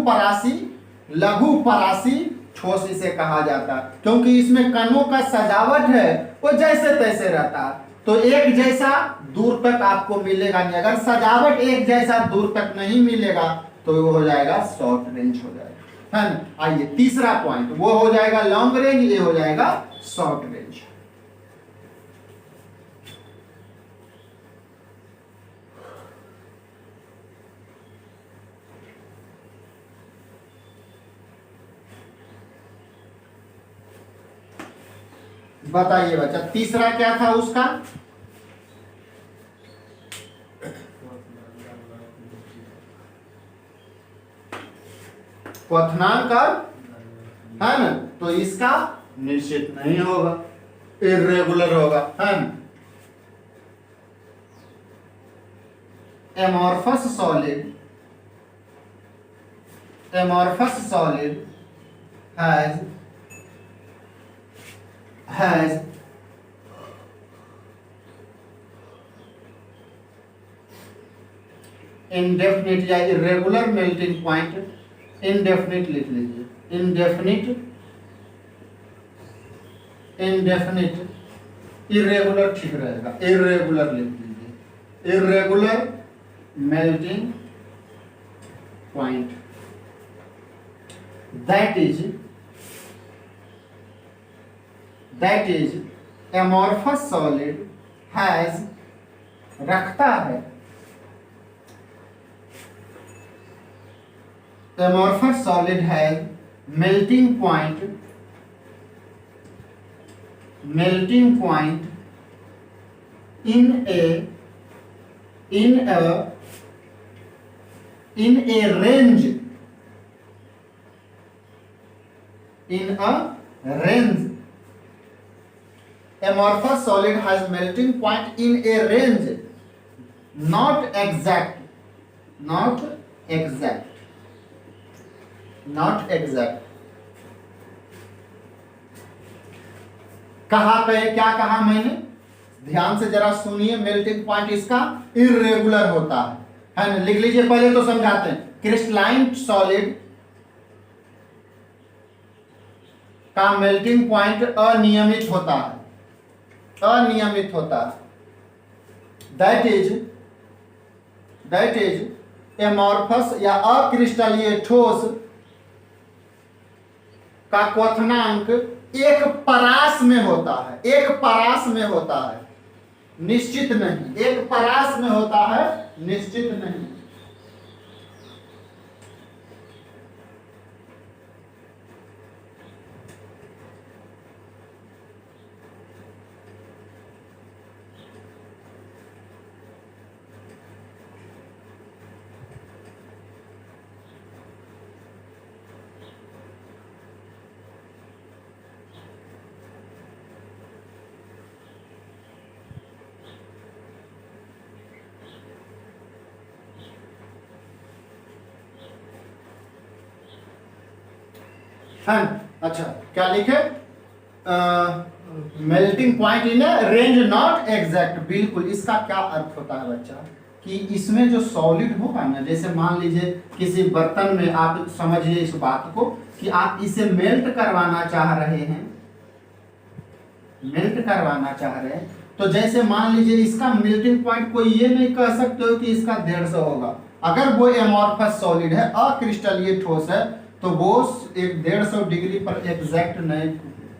परासी ठोस इसे कहा जाता है, क्योंकि इसमें कणों का सजावट है वो जैसे तैसे रहता है, तो एक जैसा दूर तक आपको मिलेगा नहीं। अगर सजावट एक जैसा दूर तक नहीं मिलेगा तो वो हो जाएगा शॉर्ट रेंज हो जाएगा, है ना। आइए तीसरा पॉइंट, वो हो जाएगा लॉन्ग रेंज, ये हो जाएगा शॉर्ट रेंज। बताइए बच्चा तीसरा क्या था उसका? क्वथनांक है ना, तो इसका निश्चित नहीं होगा, इर्रेगुलर होगा, है ना। एमॉर्फस सॉलिड has indefinite या irregular melting point, indefinite लिख लीजिए, indefinite, irregular ठीक रहेगा, irregular लिख लीजिए, irregular melting point, that is amorphous solid has रखता है, amorphous solid has melting point in a range. Amorphous solid has melting point in a range, not exact. कहा पे क्या कहा मैंने, ध्यान से जरा सुनिए। मेल्टिंग पॉइंट इसका इर्रेगुलर होता है ना। लिख लीजिए, पहले तो समझाते हैं। क्रिस्टलाइन सॉलिड का मेल्टिंग पॉइंट अनियमित होता है, दैट इज एमॉर्फस या अक्रिस्टलीय ठोस का क्वथनांक एक परास में होता है, निश्चित नहीं। एक परास में होता है, निश्चित नहीं। है अच्छा, क्या लिखे? Melting point in range not exact. बिल्कुल, इसका क्या अर्थ होता है बच्चा कि इसमें जो सॉलिड होगा ना, जैसे मान लीजिए किसी बर्तन में, आप समझिए इस बात को कि आप इसे मेल्ट करवाना चाह रहे हैं, तो जैसे मान लीजिए इसका मेल्टिंग पॉइंट कोई ये नहीं कह सकते हो कि इसका 150 होगा। अगर वो एमॉर्फस सॉलिड है, अक्रिस्टलीय ठोस है, तो वो 150 डिग्री पर एग्जैक्ट नहीं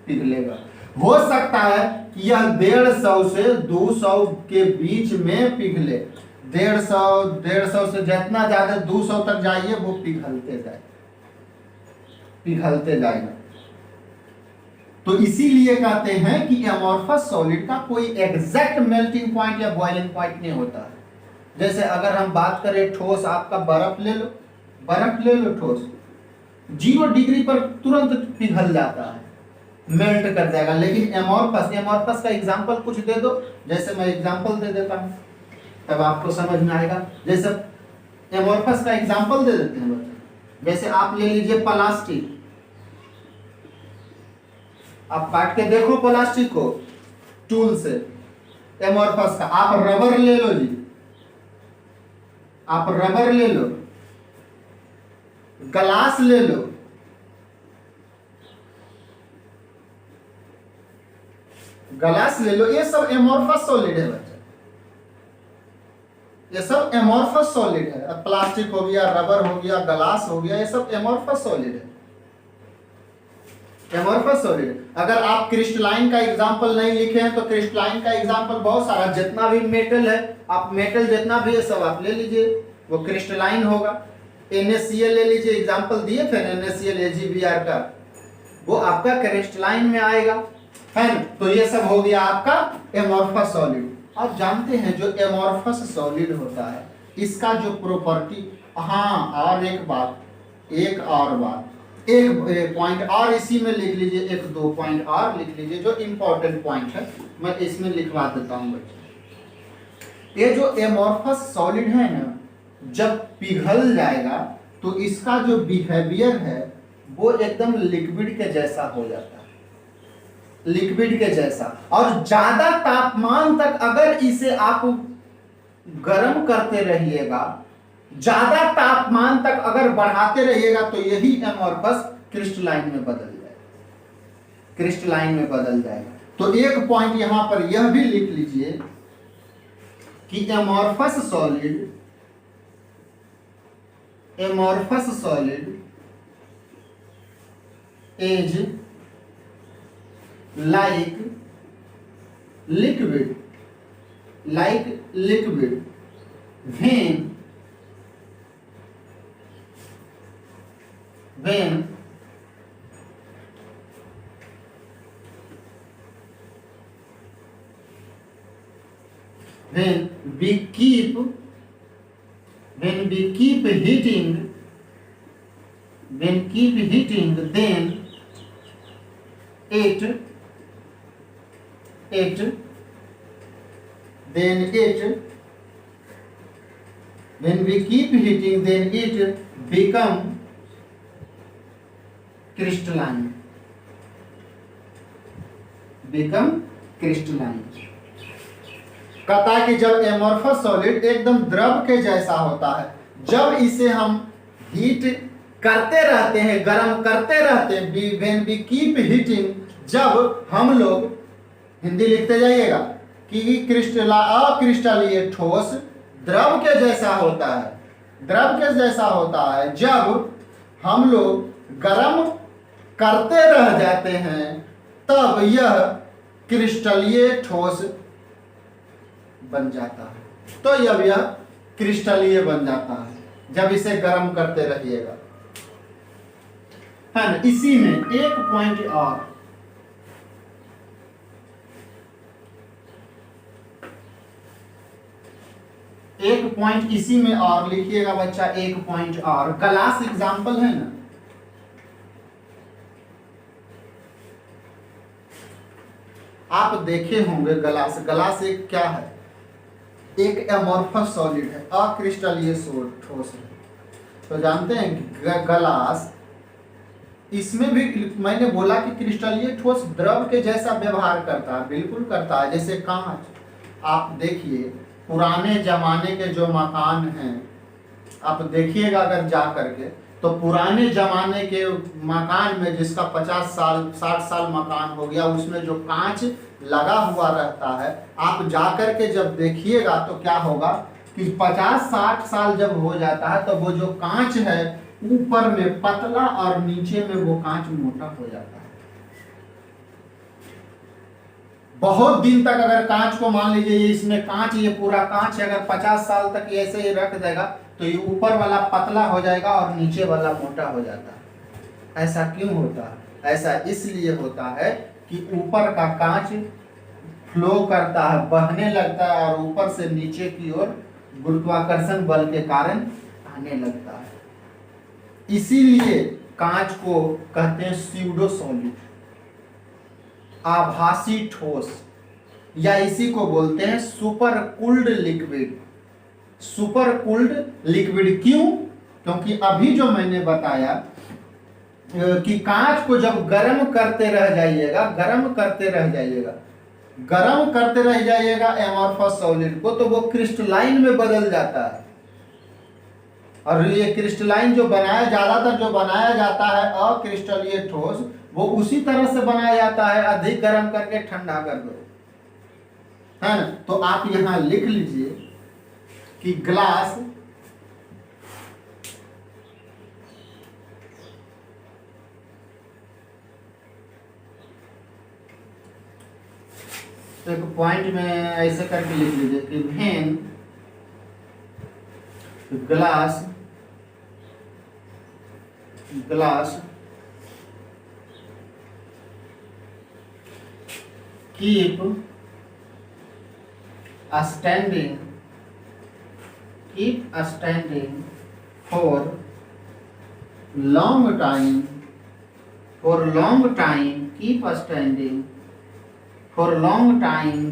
पिघलेगा। हो सकता है कि यह 150 से 200 के बीच में पिघले। 150 से जितना ज्यादा 200 तक जाइए वो पिघलते जाएगा। तो इसीलिए कहते हैं कि एमॉर्फस सॉलिड का कोई एग्जैक्ट मेल्टिंग पॉइंट या बॉइलिंग पॉइंट नहीं होता है। जैसे अगर हम बात करें ठोस, आपका बर्फ ले लो ठोस, 0 डिग्री पर तुरंत पिघल जाता है, मेल्ट कर जाएगा। लेकिन एमॉर्फस का एग्जांपल कुछ दे दो, जैसे मैं एग्जांपल दे देता हूं तब आपको समझ में आएगा। जैसे एमॉर्फस का एग्जांपल दे देते हैं बच्चे। जैसे आप ले लीजिए प्लास्टिक, आप काट के देखो प्लास्टिक को टूल से, एमॉर्फस का। आप रबर ले लो जी, आप रबर ले लो, ग्लास ले लो, ये सब एमॉर्फस सॉलिड है बच्चा, ये सब एमॉर्फस सॉलिड है। प्लास्टिक हो गया, रबर हो गया, ग्लास हो गया, ये सब एमॉर्फस सॉलिड है, एमॉर्फस सॉलिड। अगर आप क्रिस्टलाइन का एग्जांपल नहीं लिखे हैं तो क्रिस्टलाइन का एग्जांपल बहुत सारा, जितना भी मेटल है, आप मेटल जितना भी है सब आप ले लीजिए, वो क्रिस्टलाइन होगा। NaCl ले लीजिए, एग्जांपल दिए थे NaCl AgBr का, वो आपका क्रिस्टलाइन में आएगा, है ना। तो ये सब हो गया आपका एमॉर्फस सॉलिड। आप जानते हैं जो एमॉर्फस सॉलिड होता है इसका जो प्रॉपर्टी, हाँ और एक और बात, एक पॉइंट और इसी में लिख लीजिए, 1-2 पॉइंट और लिख लीजिए जो इम्पोर्टेंट पॉइंट है, मैं इसमें लिखवा देता हूं बच्चे। ये जो एमॉर्फस सॉलिड है ना, जब पिघल जाएगा तो इसका जो बिहेवियर है वो एकदम लिक्विड के जैसा हो जाता है, लिक्विड के जैसा। और ज्यादा तापमान तक अगर इसे आप गर्म करते रहिएगा, ज्यादा तापमान तक अगर बढ़ाते रहिएगा, तो यही एमॉर्फस क्रिस्टलाइन में बदल जाएगा। तो एक पॉइंट यहां पर यह भी लिख लीजिए कि amorphous solid is like liquid when we keep heating, then it when we keep heating, then it become crystalline, कहता है कि जब एमॉर्फस सॉलिड एकदम द्रव के जैसा होता है, जब इसे हम हीट करते रहते हैं, गर्म करते रहते हैं, when we keep heating, जब हम लोग, हिंदी लिखते जाइएगा, कि अक्रिस्टलीय ठोस द्रव के जैसा होता है, जब हम लोग गर्म करते रह जाते हैं तब यह क्रिस्टलीय ठोस बन जाता है। तो जब यह क्रिस्टलीय बन जाता है जब इसे गर्म करते रहिएगा, है ना। इसी में एक पॉइंट और, इसी में और लिखिएगा बच्चा, एक पॉइंट और। ग्लास एग्जांपल है ना, आप देखे होंगे ग्लास एक क्या है, एक एमॉर्फस सॉलिड है, अक्रिस्टलीय ठोस है। तो जानते हैं कि ग्लास, इसमें भी मैंने बोला कि क्रिस्टलीय ठोस द्रव के जैसा व्यवहार करता है, बिल्कुल करता है। जैसे कांच, आप देखिए पुराने जमाने के जो मकान हैं, आप देखिएगा अगर जा करके, तो पुराने जमाने के मकान में जिसका 50 साल 60 साल मकान हो गया, उसमें जो कांच लगा हुआ रहता है, आप जाकर के जब देखिएगा तो क्या होगा, कि 50-60 साल जब हो जाता है तो वो जो कांच है ऊपर में पतला और नीचे में वो कांच मोटा हो जाता है। बहुत दिन तक अगर कांच को मान लीजिए इसमें कांच, ये पूरा कांच है, अगर 50 साल तक ऐसे ही रख देगा तो ये ऊपर वाला पतला हो जाएगा और नीचे वाला मोटा हो जाता है। ऐसा क्यों होता है? ऐसा इसलिए होता है कि ऊपर का कांच फ्लो करता है, बहने लगता है और ऊपर से नीचे की ओर गुरुत्वाकर्षण बल के कारण आने लगता है। इसीलिए कांच को कहते हैं स्यूडो सॉलिड, आभासी ठोस, या इसी को बोलते हैं super cooled liquid. Super cooled liquid क्यों? क्योंकि अभी जो मैंने बताया कि कांच को जब गर्म करते रह जाइएगा, गर्म करते रह जाइएगा एमॉर्फस सॉलिड को, तो वो क्रिस्टलाइन में बदल जाता है। और ये क्रिस्टलाइन जो ज्यादातर जो बनाया जाता है अक्रिस्टलीय ठोस, वो उसी तरह से बनाया जाता है, अधिक गर्म करके ठंडा कर दो, है ना। तो आप यहां लिख लीजिए कि ग्लास तो एक पॉइंट में ऐसे करके लिख लीजिए कि when glass keep standing for long time, keep standing for long time,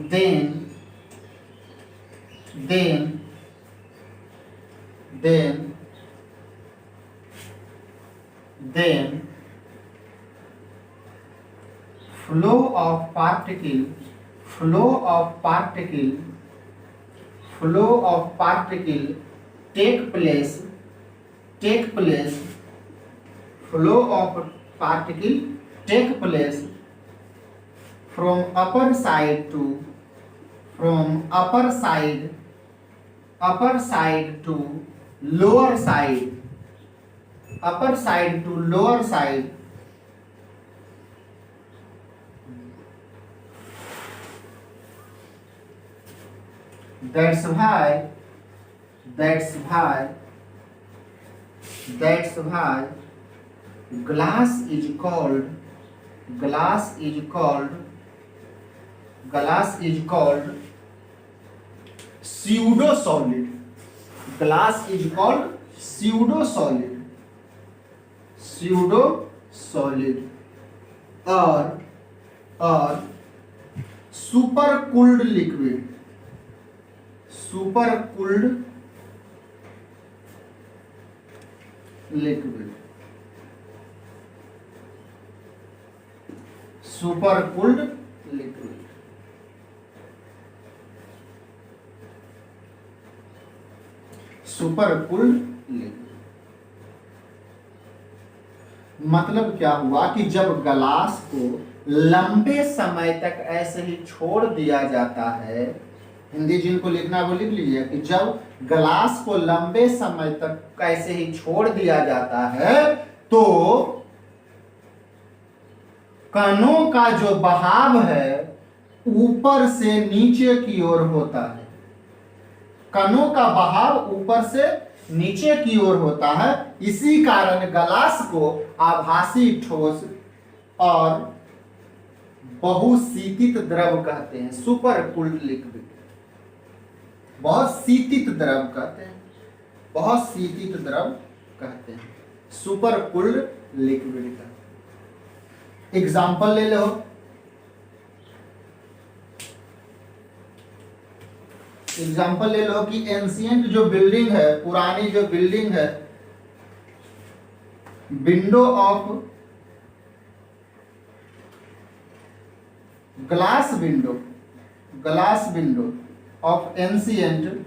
then flow of particle take place flow of particle take place from upper side to lower side, that's why glass is called pseudo solid. Glass is called pseudo solid और super cooled liquid, super cooled liquid मतलब क्या हुआ कि जब glass को लंबे समय तक ऐसे ही छोड़ दिया जाता है, हिंदी जिनको लिखना वो लिख लीजिए कि जब ग्लास को लंबे समय तक ऐसे ही छोड़ दिया जाता है तो कणों का जो बहाव है ऊपर से नीचे की ओर होता है। कणों का बहाव ऊपर से नीचे की ओर होता है। इसी कारण ग्लास को आभासी ठोस और बहुशीतित द्रव कहते हैं, सुपर कूल्ड लिक्विड। बहुत शीतित द्रव कहते हैं, सुपर कूल्ड लिक्विड का। एग्जाम्पल ले लो, कि एंशिएंट जो बिल्डिंग है, पुरानी जो बिल्डिंग है, window of glass window of ancient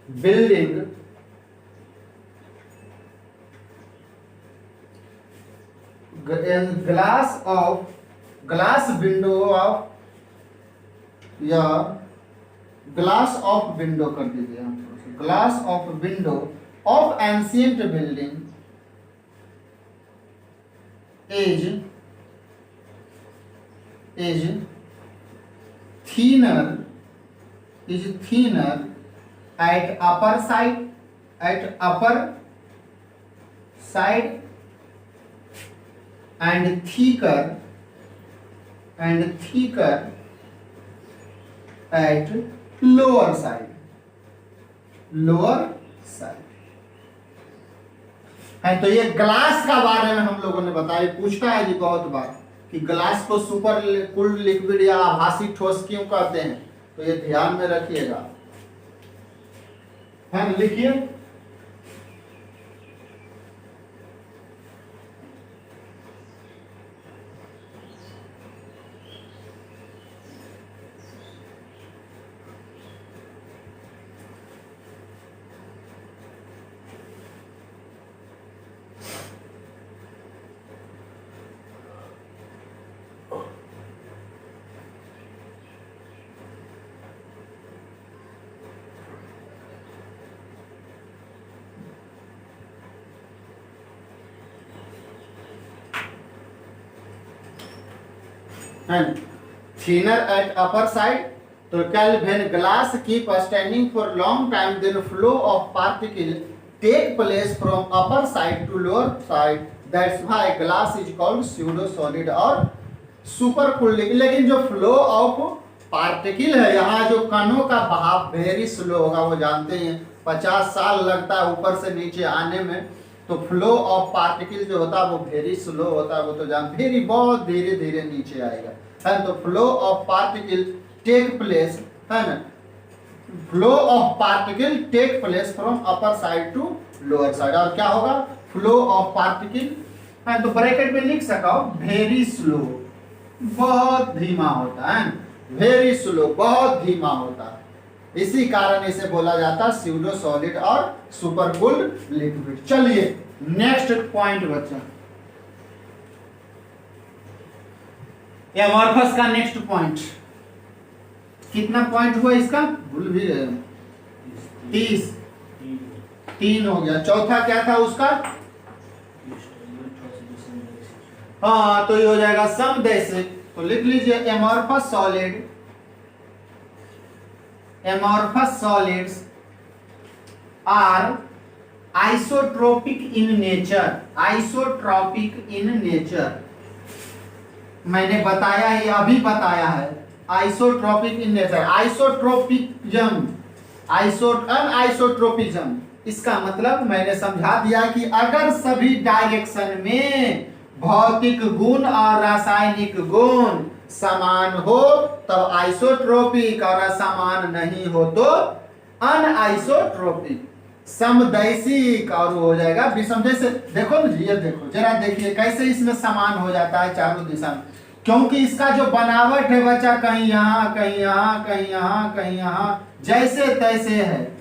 building glass window of, या ग्लास ऑफ विंडो कर दीजिए, glass of window of ancient building is thinner at upper side and thicker at lower side है। तो ये ग्लास का बारे में हम लोगों ने बताया, पूछता है जी बहुत बार कि ग्लास को सुपर कूल्ड लिक्विड या आभासी ठोस क्यों कहते हैं, तो ये ध्यान में रखिएगा, है ना, लिखिए। and thinner at upper side, तो कल when glass keep standing for long time, then flow of particle take place from upper side to lower side, that's why glass is called pseudo solid और super cooled। लेकिन जो flow of particle है, यहाँ जो कणों का बहाव very slow होगा, वो जानते हैं 50 साल लगता है ऊपर से नीचे आने में, तो फ्लो ऑफ पार्टिकल जो होता है वो वेरी स्लो होता है, वो तो जान वेरी बहुत धीरे धीरे नीचे आएगा, है। तो flow of particle take place, है ना, flow of particle take place from upper side to lower side, और क्या होगा, फ्लो ऑफ पार्टिकल, है, तो ब्रैकेट में लिख सका वेरी स्लो, बहुत धीमा होता है, वेरी स्लो बहुत धीमा होता है, इसी कारण इसे बोला जाता है स्यूडो सॉलिड और सुपर कूल्ड लिक्विड। चलिए नेक्स्ट पॉइंट बच्चा, एमॉर्फस का नेक्स्ट पॉइंट, कितना पॉइंट हुआ इसका, भूल भी गए, 3 हो गया। चौथा क्या था उसका, हाँ, तो ये हो जाएगा समदैशिक, तो लिख लीजिए amorphous solids are isotropic in nature, मैंने बताया है, अभी बताया है, आइसोट्रोपिक इन नेचर, आइसोट्रोपिज्म, इसका मतलब मैंने समझा दिया कि अगर सभी डायरेक्शन में भौतिक गुण और रासायनिक गुण समान हो तब आइसोट्रोपिक, और समान नहीं हो तो अनआइसोट्रोपिक, समदैशिक, और हो जाएगा विषम। जैसे देखो ना जी, ये देखो जरा, देखिए कैसे इसमें समान हो जाता है चारों दिशा में, क्योंकि इसका जो बनावट है बच्चा, कहीं यहाँ कहीं यहाँ कहीं यहाँ कहीं यहाँ, जैसे तैसे है,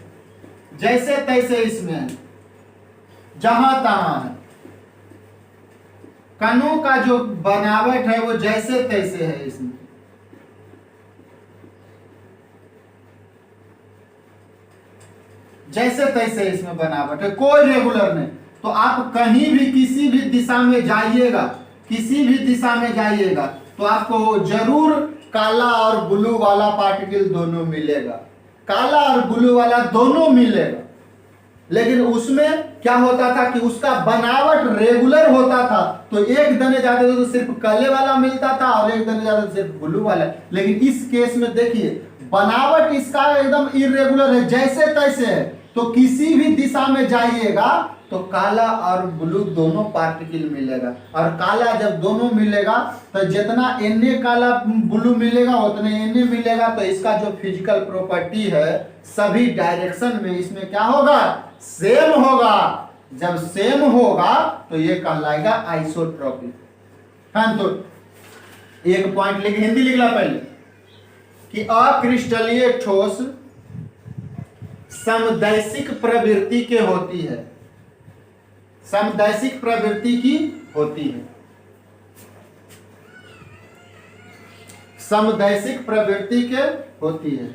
जैसे तैसे इसमें है, जहां तहां है, कणों का जो बनावट है वो जैसे तैसे है इसमें, जैसे तैसे इसमें बनावट है, कोई रेगुलर नहीं। तो आप कहीं भी किसी भी दिशा में जाइएगा, तो आपको जरूर काला और ब्लू वाला पार्टिकल दोनों मिलेगा, काला और ब्लू वाला दोनों मिलेगा, लेकिन उसमें क्या होता था कि उसका बनावट रेगुलर होता था, तो एक दने जाते थे तो सिर्फ काले वाला मिलता था और एक दने जाते तो सिर्फ ब्लू वाला। लेकिन इस केस में देखिए बनावट इसका एकदम इरेगुलर है, जैसे तैसे है, तो किसी भी दिशा में जाइएगा तो काला और ब्लू दोनों पार्टिकल मिलेगा, और काला जब दोनों मिलेगा तो जितना एने काला ब्लू मिलेगा उतने एने मिलेगा, तो इसका जो फिजिकल प्रॉपर्टी है सभी डायरेक्शन में इसमें क्या होगा, सेम होगा। जब सेम होगा तो ये कहलाएगा आइसोट्रोपिक। हाँ, तो एक पॉइंट लिख, हिंदी लिख ला पहले कि अक्रिस्टलीय ठोस समदैशिक प्रवृत्ति के होती है, समदैशिक प्रवृत्ति की होती है। समदैशिक प्रवृत्ति के होती है।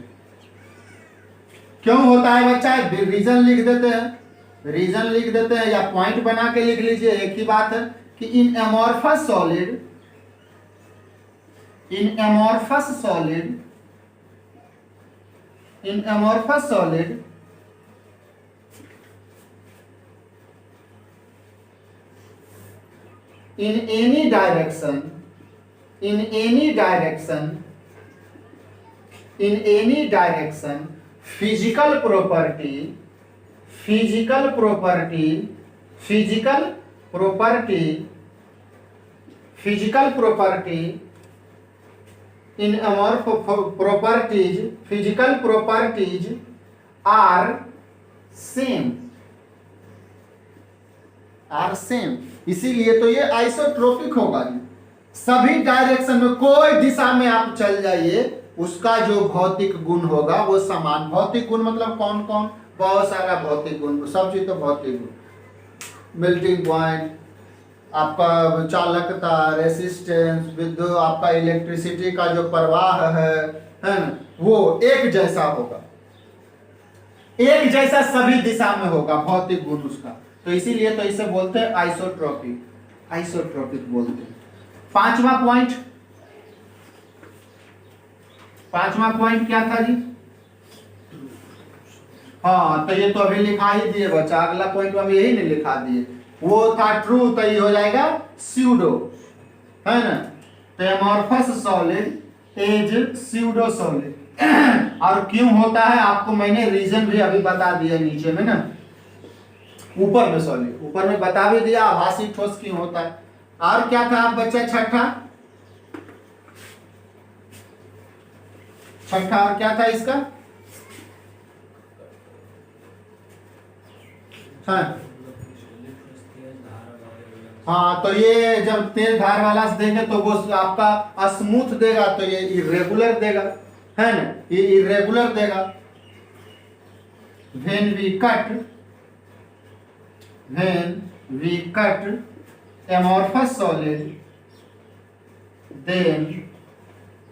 क्यों होता है बच्चा? रीजन लिख देते हैं, रीजन लिख देते हैं या पॉइंट बना के लिख लीजिए, एक ही बात है कि in amorphous solid, in amorphous solid, in amorphous solid in any direction, in any direction, in any direction, physical property, physical property, physical property, physical property, in amorphous properties, physical properties are same, are same। इसीलिए तो ये isotropic होगा जी। सभी direction में, कोई दिशा में आप चल जाइए, उसका जो भौतिक गुण होगा वो समान। भौतिक गुण मतलब कौन कौन? बहुत सारा भौतिक गुण, सब चीज तो भौतिक गुण, मेल्टिंग पॉइंट, आपका चालकता, रेसिस्टेंस, विद्युत, आपका इलेक्ट्रिसिटी का जो प्रवाह है ना, वो एक जैसा होगा, एक जैसा सभी दिशा में होगा भौतिक गुण उसका। तो इसीलिए तो इसे बोलते हैं आइसोट्रोपिक, आइसोट्रोपिक बोलते हैं। पांचवा पॉइंट, पांचवा पॉइंट क्या था जी? हाँ, तो ये तो अभी लिखा ही दिए बच्चा, अगला पॉइंट हम यही नहीं लिखा दिए, वो था ट्रू, तो ये हो जाएगा स्यूडो, है ना। तो amorphous solid is pseudo solid. और क्यों होता है आपको मैंने रीजन भी अभी बता दिया नीचे में ना, ऊपर में सॉरी, ऊपर में बता भी दिया आभासी ठोस क्यों होता है। और क्या था आप बच्चा? छठा, छठा और क्या था इसका? हाँ, तो ये जब तेज धार वाला से देंगे तो वो आपका स्मूथ देगा, तो ये इरेगुलर देगा, है ना, ये इरेगुलर देगा। When we cut, when we cut amorphous solid, then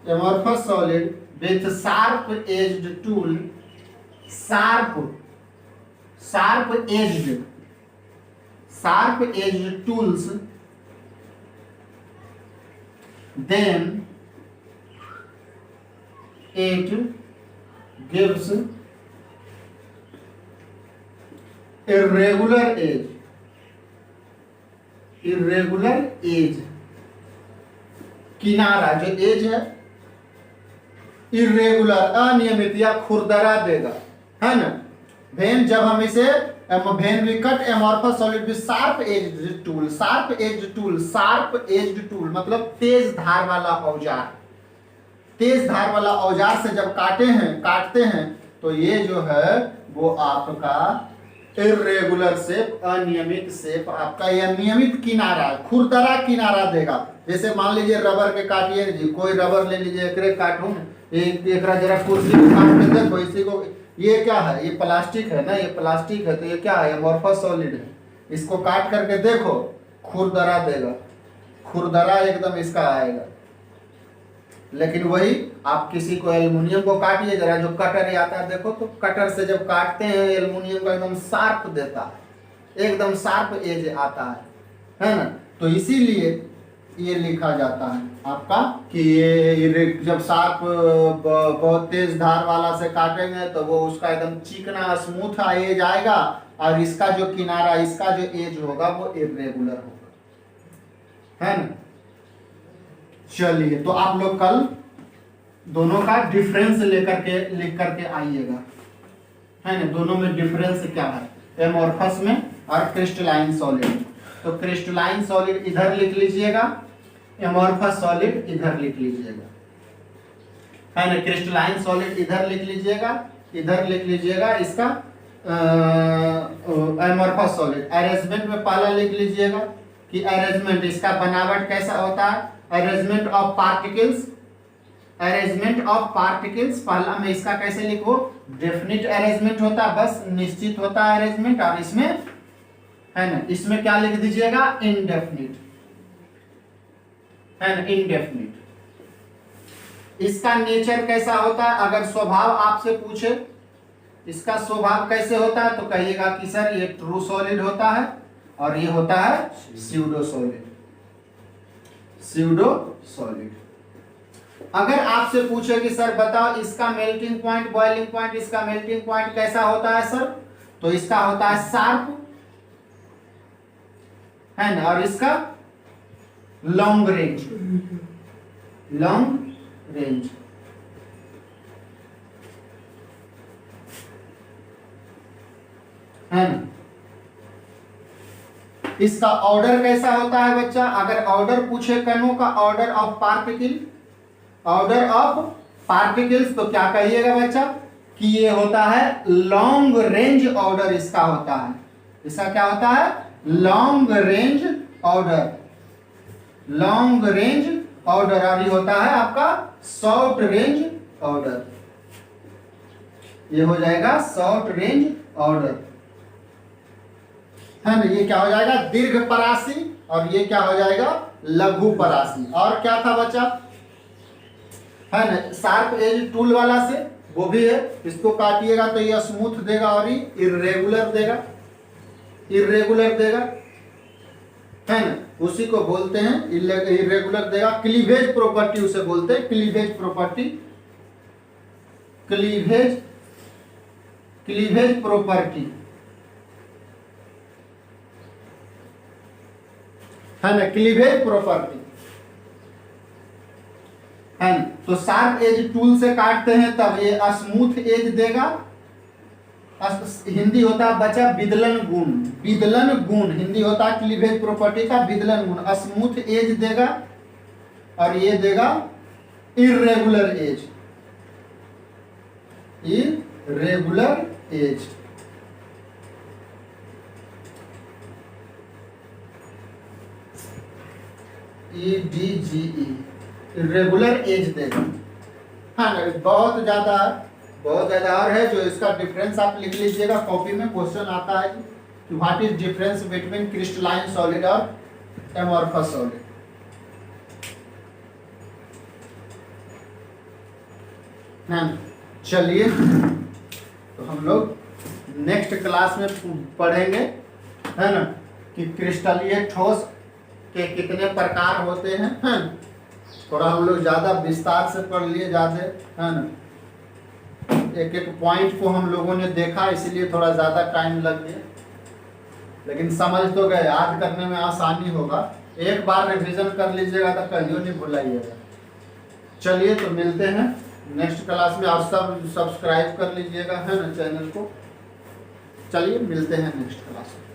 amorphous solid with sharp edged tool, sharp edged tools, then it gives irregular edge, irregular edge, किनारा जो एज है इरेगुलर, अनियमित या खुरदरा देगा, है ना। वेन जब हम इसे when we cut amorphous solid with sharp edged tool, sharp edged tool, sharp edged tool मतलब तेज धार वाला औजार, तेज धार वाला औजार से जब काटते हैं तो ये जो है वो आपका इरेगुलर शेप, अनियमित शेप, आपका यह नियमित किनारा, खुरदरा किनारा देगा। जैसे मान लीजिए रबर के काटिए जी, कोई रबर ले लीजिए, एक काटूं, एक जरा कुर्सी को काट के देखो, इसी को, ये क्या है? ये प्लास्टिक है ना, ये प्लास्टिक है, तो ये क्या है? एमोर्फस सॉलिड है। इसको काट करके देखो, खुरदरा देगा, खुरदरा एकदम इसका आएगा। लेकिन वही आप किसी को एल्युमिनियम को काटिए जरा, जो कटर आता है देखो, तो कटर से जब काटते हैं एल्युमिनियम को एकदम शार्प देता है, एकदम शार्प एज आता है ना। तो इसीलिए ये लिखा जाता है आपका कि ये जब शार्प बहुत तेज धार वाला से काटेंगे तो वो उसका एकदम चिकना स्मूथ एज आएगा, और इसका जो किनारा, इसका जो एज होगा वो इरेगुलर होगा, है ना। चलिए, तो आप लोग कल दोनों का डिफरेंस लेकर के लिख करके आइएगा, है ना। दोनों में डिफरेंस क्या है, एमोर्फस में और क्रिस्टलाइन सॉलिड। तो क्रिस्टलाइन सॉलिड इधर लिख लीजिएगा, एमोर्फस सॉलिड इधर लिख लीजिएगा, है ना। क्रिस्टलाइन सॉलिड इधर लिख लीजिएगा, इधर लिख लीजिएगा इसका एमोर्फस सॉलिड। अरेंजमेंट में पहला लिख लीजिएगा कि अरेंजमेंट, इसका बनावट कैसा होता है, arrangement of particles, arrangement of particles. पहला में इसका कैसे लिखो, डेफिनिट अरेंजमेंट होता है, बस निश्चित होता है अरेंजमेंट, और इसमें, है ना, इसमें क्या लिख दीजिएगा, इनडेफिनिट, है ना, इनडेफिनिट। इसका नेचर कैसा होता है, अगर स्वभाव आपसे पूछे इसका स्वभाव कैसे होता है तो कहिएगा कि सर ये ट्रू सॉलिड होता है और ये होता है स्यूडो सॉलिड। Pseudo solid. अगर आपसे पूछे कि सर बताओ इसका मेल्टिंग पॉइंट, बॉइलिंग पॉइंट, इसका मेल्टिंग पॉइंट कैसा होता है सर, तो इसका होता है शार्प, है ना, और इसका लॉन्ग रेंज, लॉन्ग रेंज। है ना। इसका ऑर्डर कैसा होता है बच्चा, अगर ऑर्डर पूछे कणों का, order of particle, order of particles, तो क्या कहिएगा बच्चा कि ये होता है लॉन्ग रेंज ऑर्डर इसका होता है। इसका क्या होता है, long range order, long range order. और ये होता है आपका शॉर्ट रेंज ऑर्डर, ये हो जाएगा शॉर्ट रेंज ऑर्डर, है ना। ये क्या हो जाएगा, दीर्घ परासी, और ये क्या हो जाएगा, लघु परासी। और क्या था बच्चा, है ना, शार्प एज टूल वाला से, वो भी है, इसको काटिएगा तो ये स्मूथ देगा और ये इरेगुलर देगा, इरेगुलर देगा, है ना, उसी को बोलते हैं इरेगुलर देगा। क्लीवेज प्रॉपर्टी उसे बोलते हैं, cleavage property, cleavage, cleavage property, है ना, क्लीवेज प्रॉपर्टी, है ना। तो शार्प एज टूल से काटते हैं तब ये स्मूथ एज देगा। हिंदी होता है बच्चा विदलन गुण, विदलन गुण हिंदी होता है क्लीवेज प्रॉपर्टी का विदलन गुण। स्मूथ एज देगा और ये देगा irregular edge, irregular edge. EDGE irregular edge देगा। हाँ, बहुत ज्यादा और है जो इसका डिफरेंस आप लिख लीजिएगा, कॉपी में क्वेश्चन आता है कि what is difference between crystalline solid और एमॉर्फस सॉलिड। हाँ, चलिए तो हम लोग नेक्स्ट क्लास में पढ़ेंगे, है ना, कि क्रिस्टलीय ठोस के कितने प्रकार होते हैं, है। थोड़ा हम लोग ज्यादा विस्तार से पढ़ लिए, ज्यादा, है ना, एक एक पॉइंट को हम लोगों ने देखा, इसलिए थोड़ा ज्यादा टाइम लग गया, लेकिन समझ तो गए, याद करने में आसानी होगा। एक बार रिवीजन कर लीजिएगा तो कहियो नहीं भुलाइएगा। चलिए तो मिलते हैं नेक्स्ट क्लास में, आप सब सब्सक्राइब कर लीजिएगा, है ना, चैनल को। चलिए मिलते हैं नेक्स्ट क्लास में।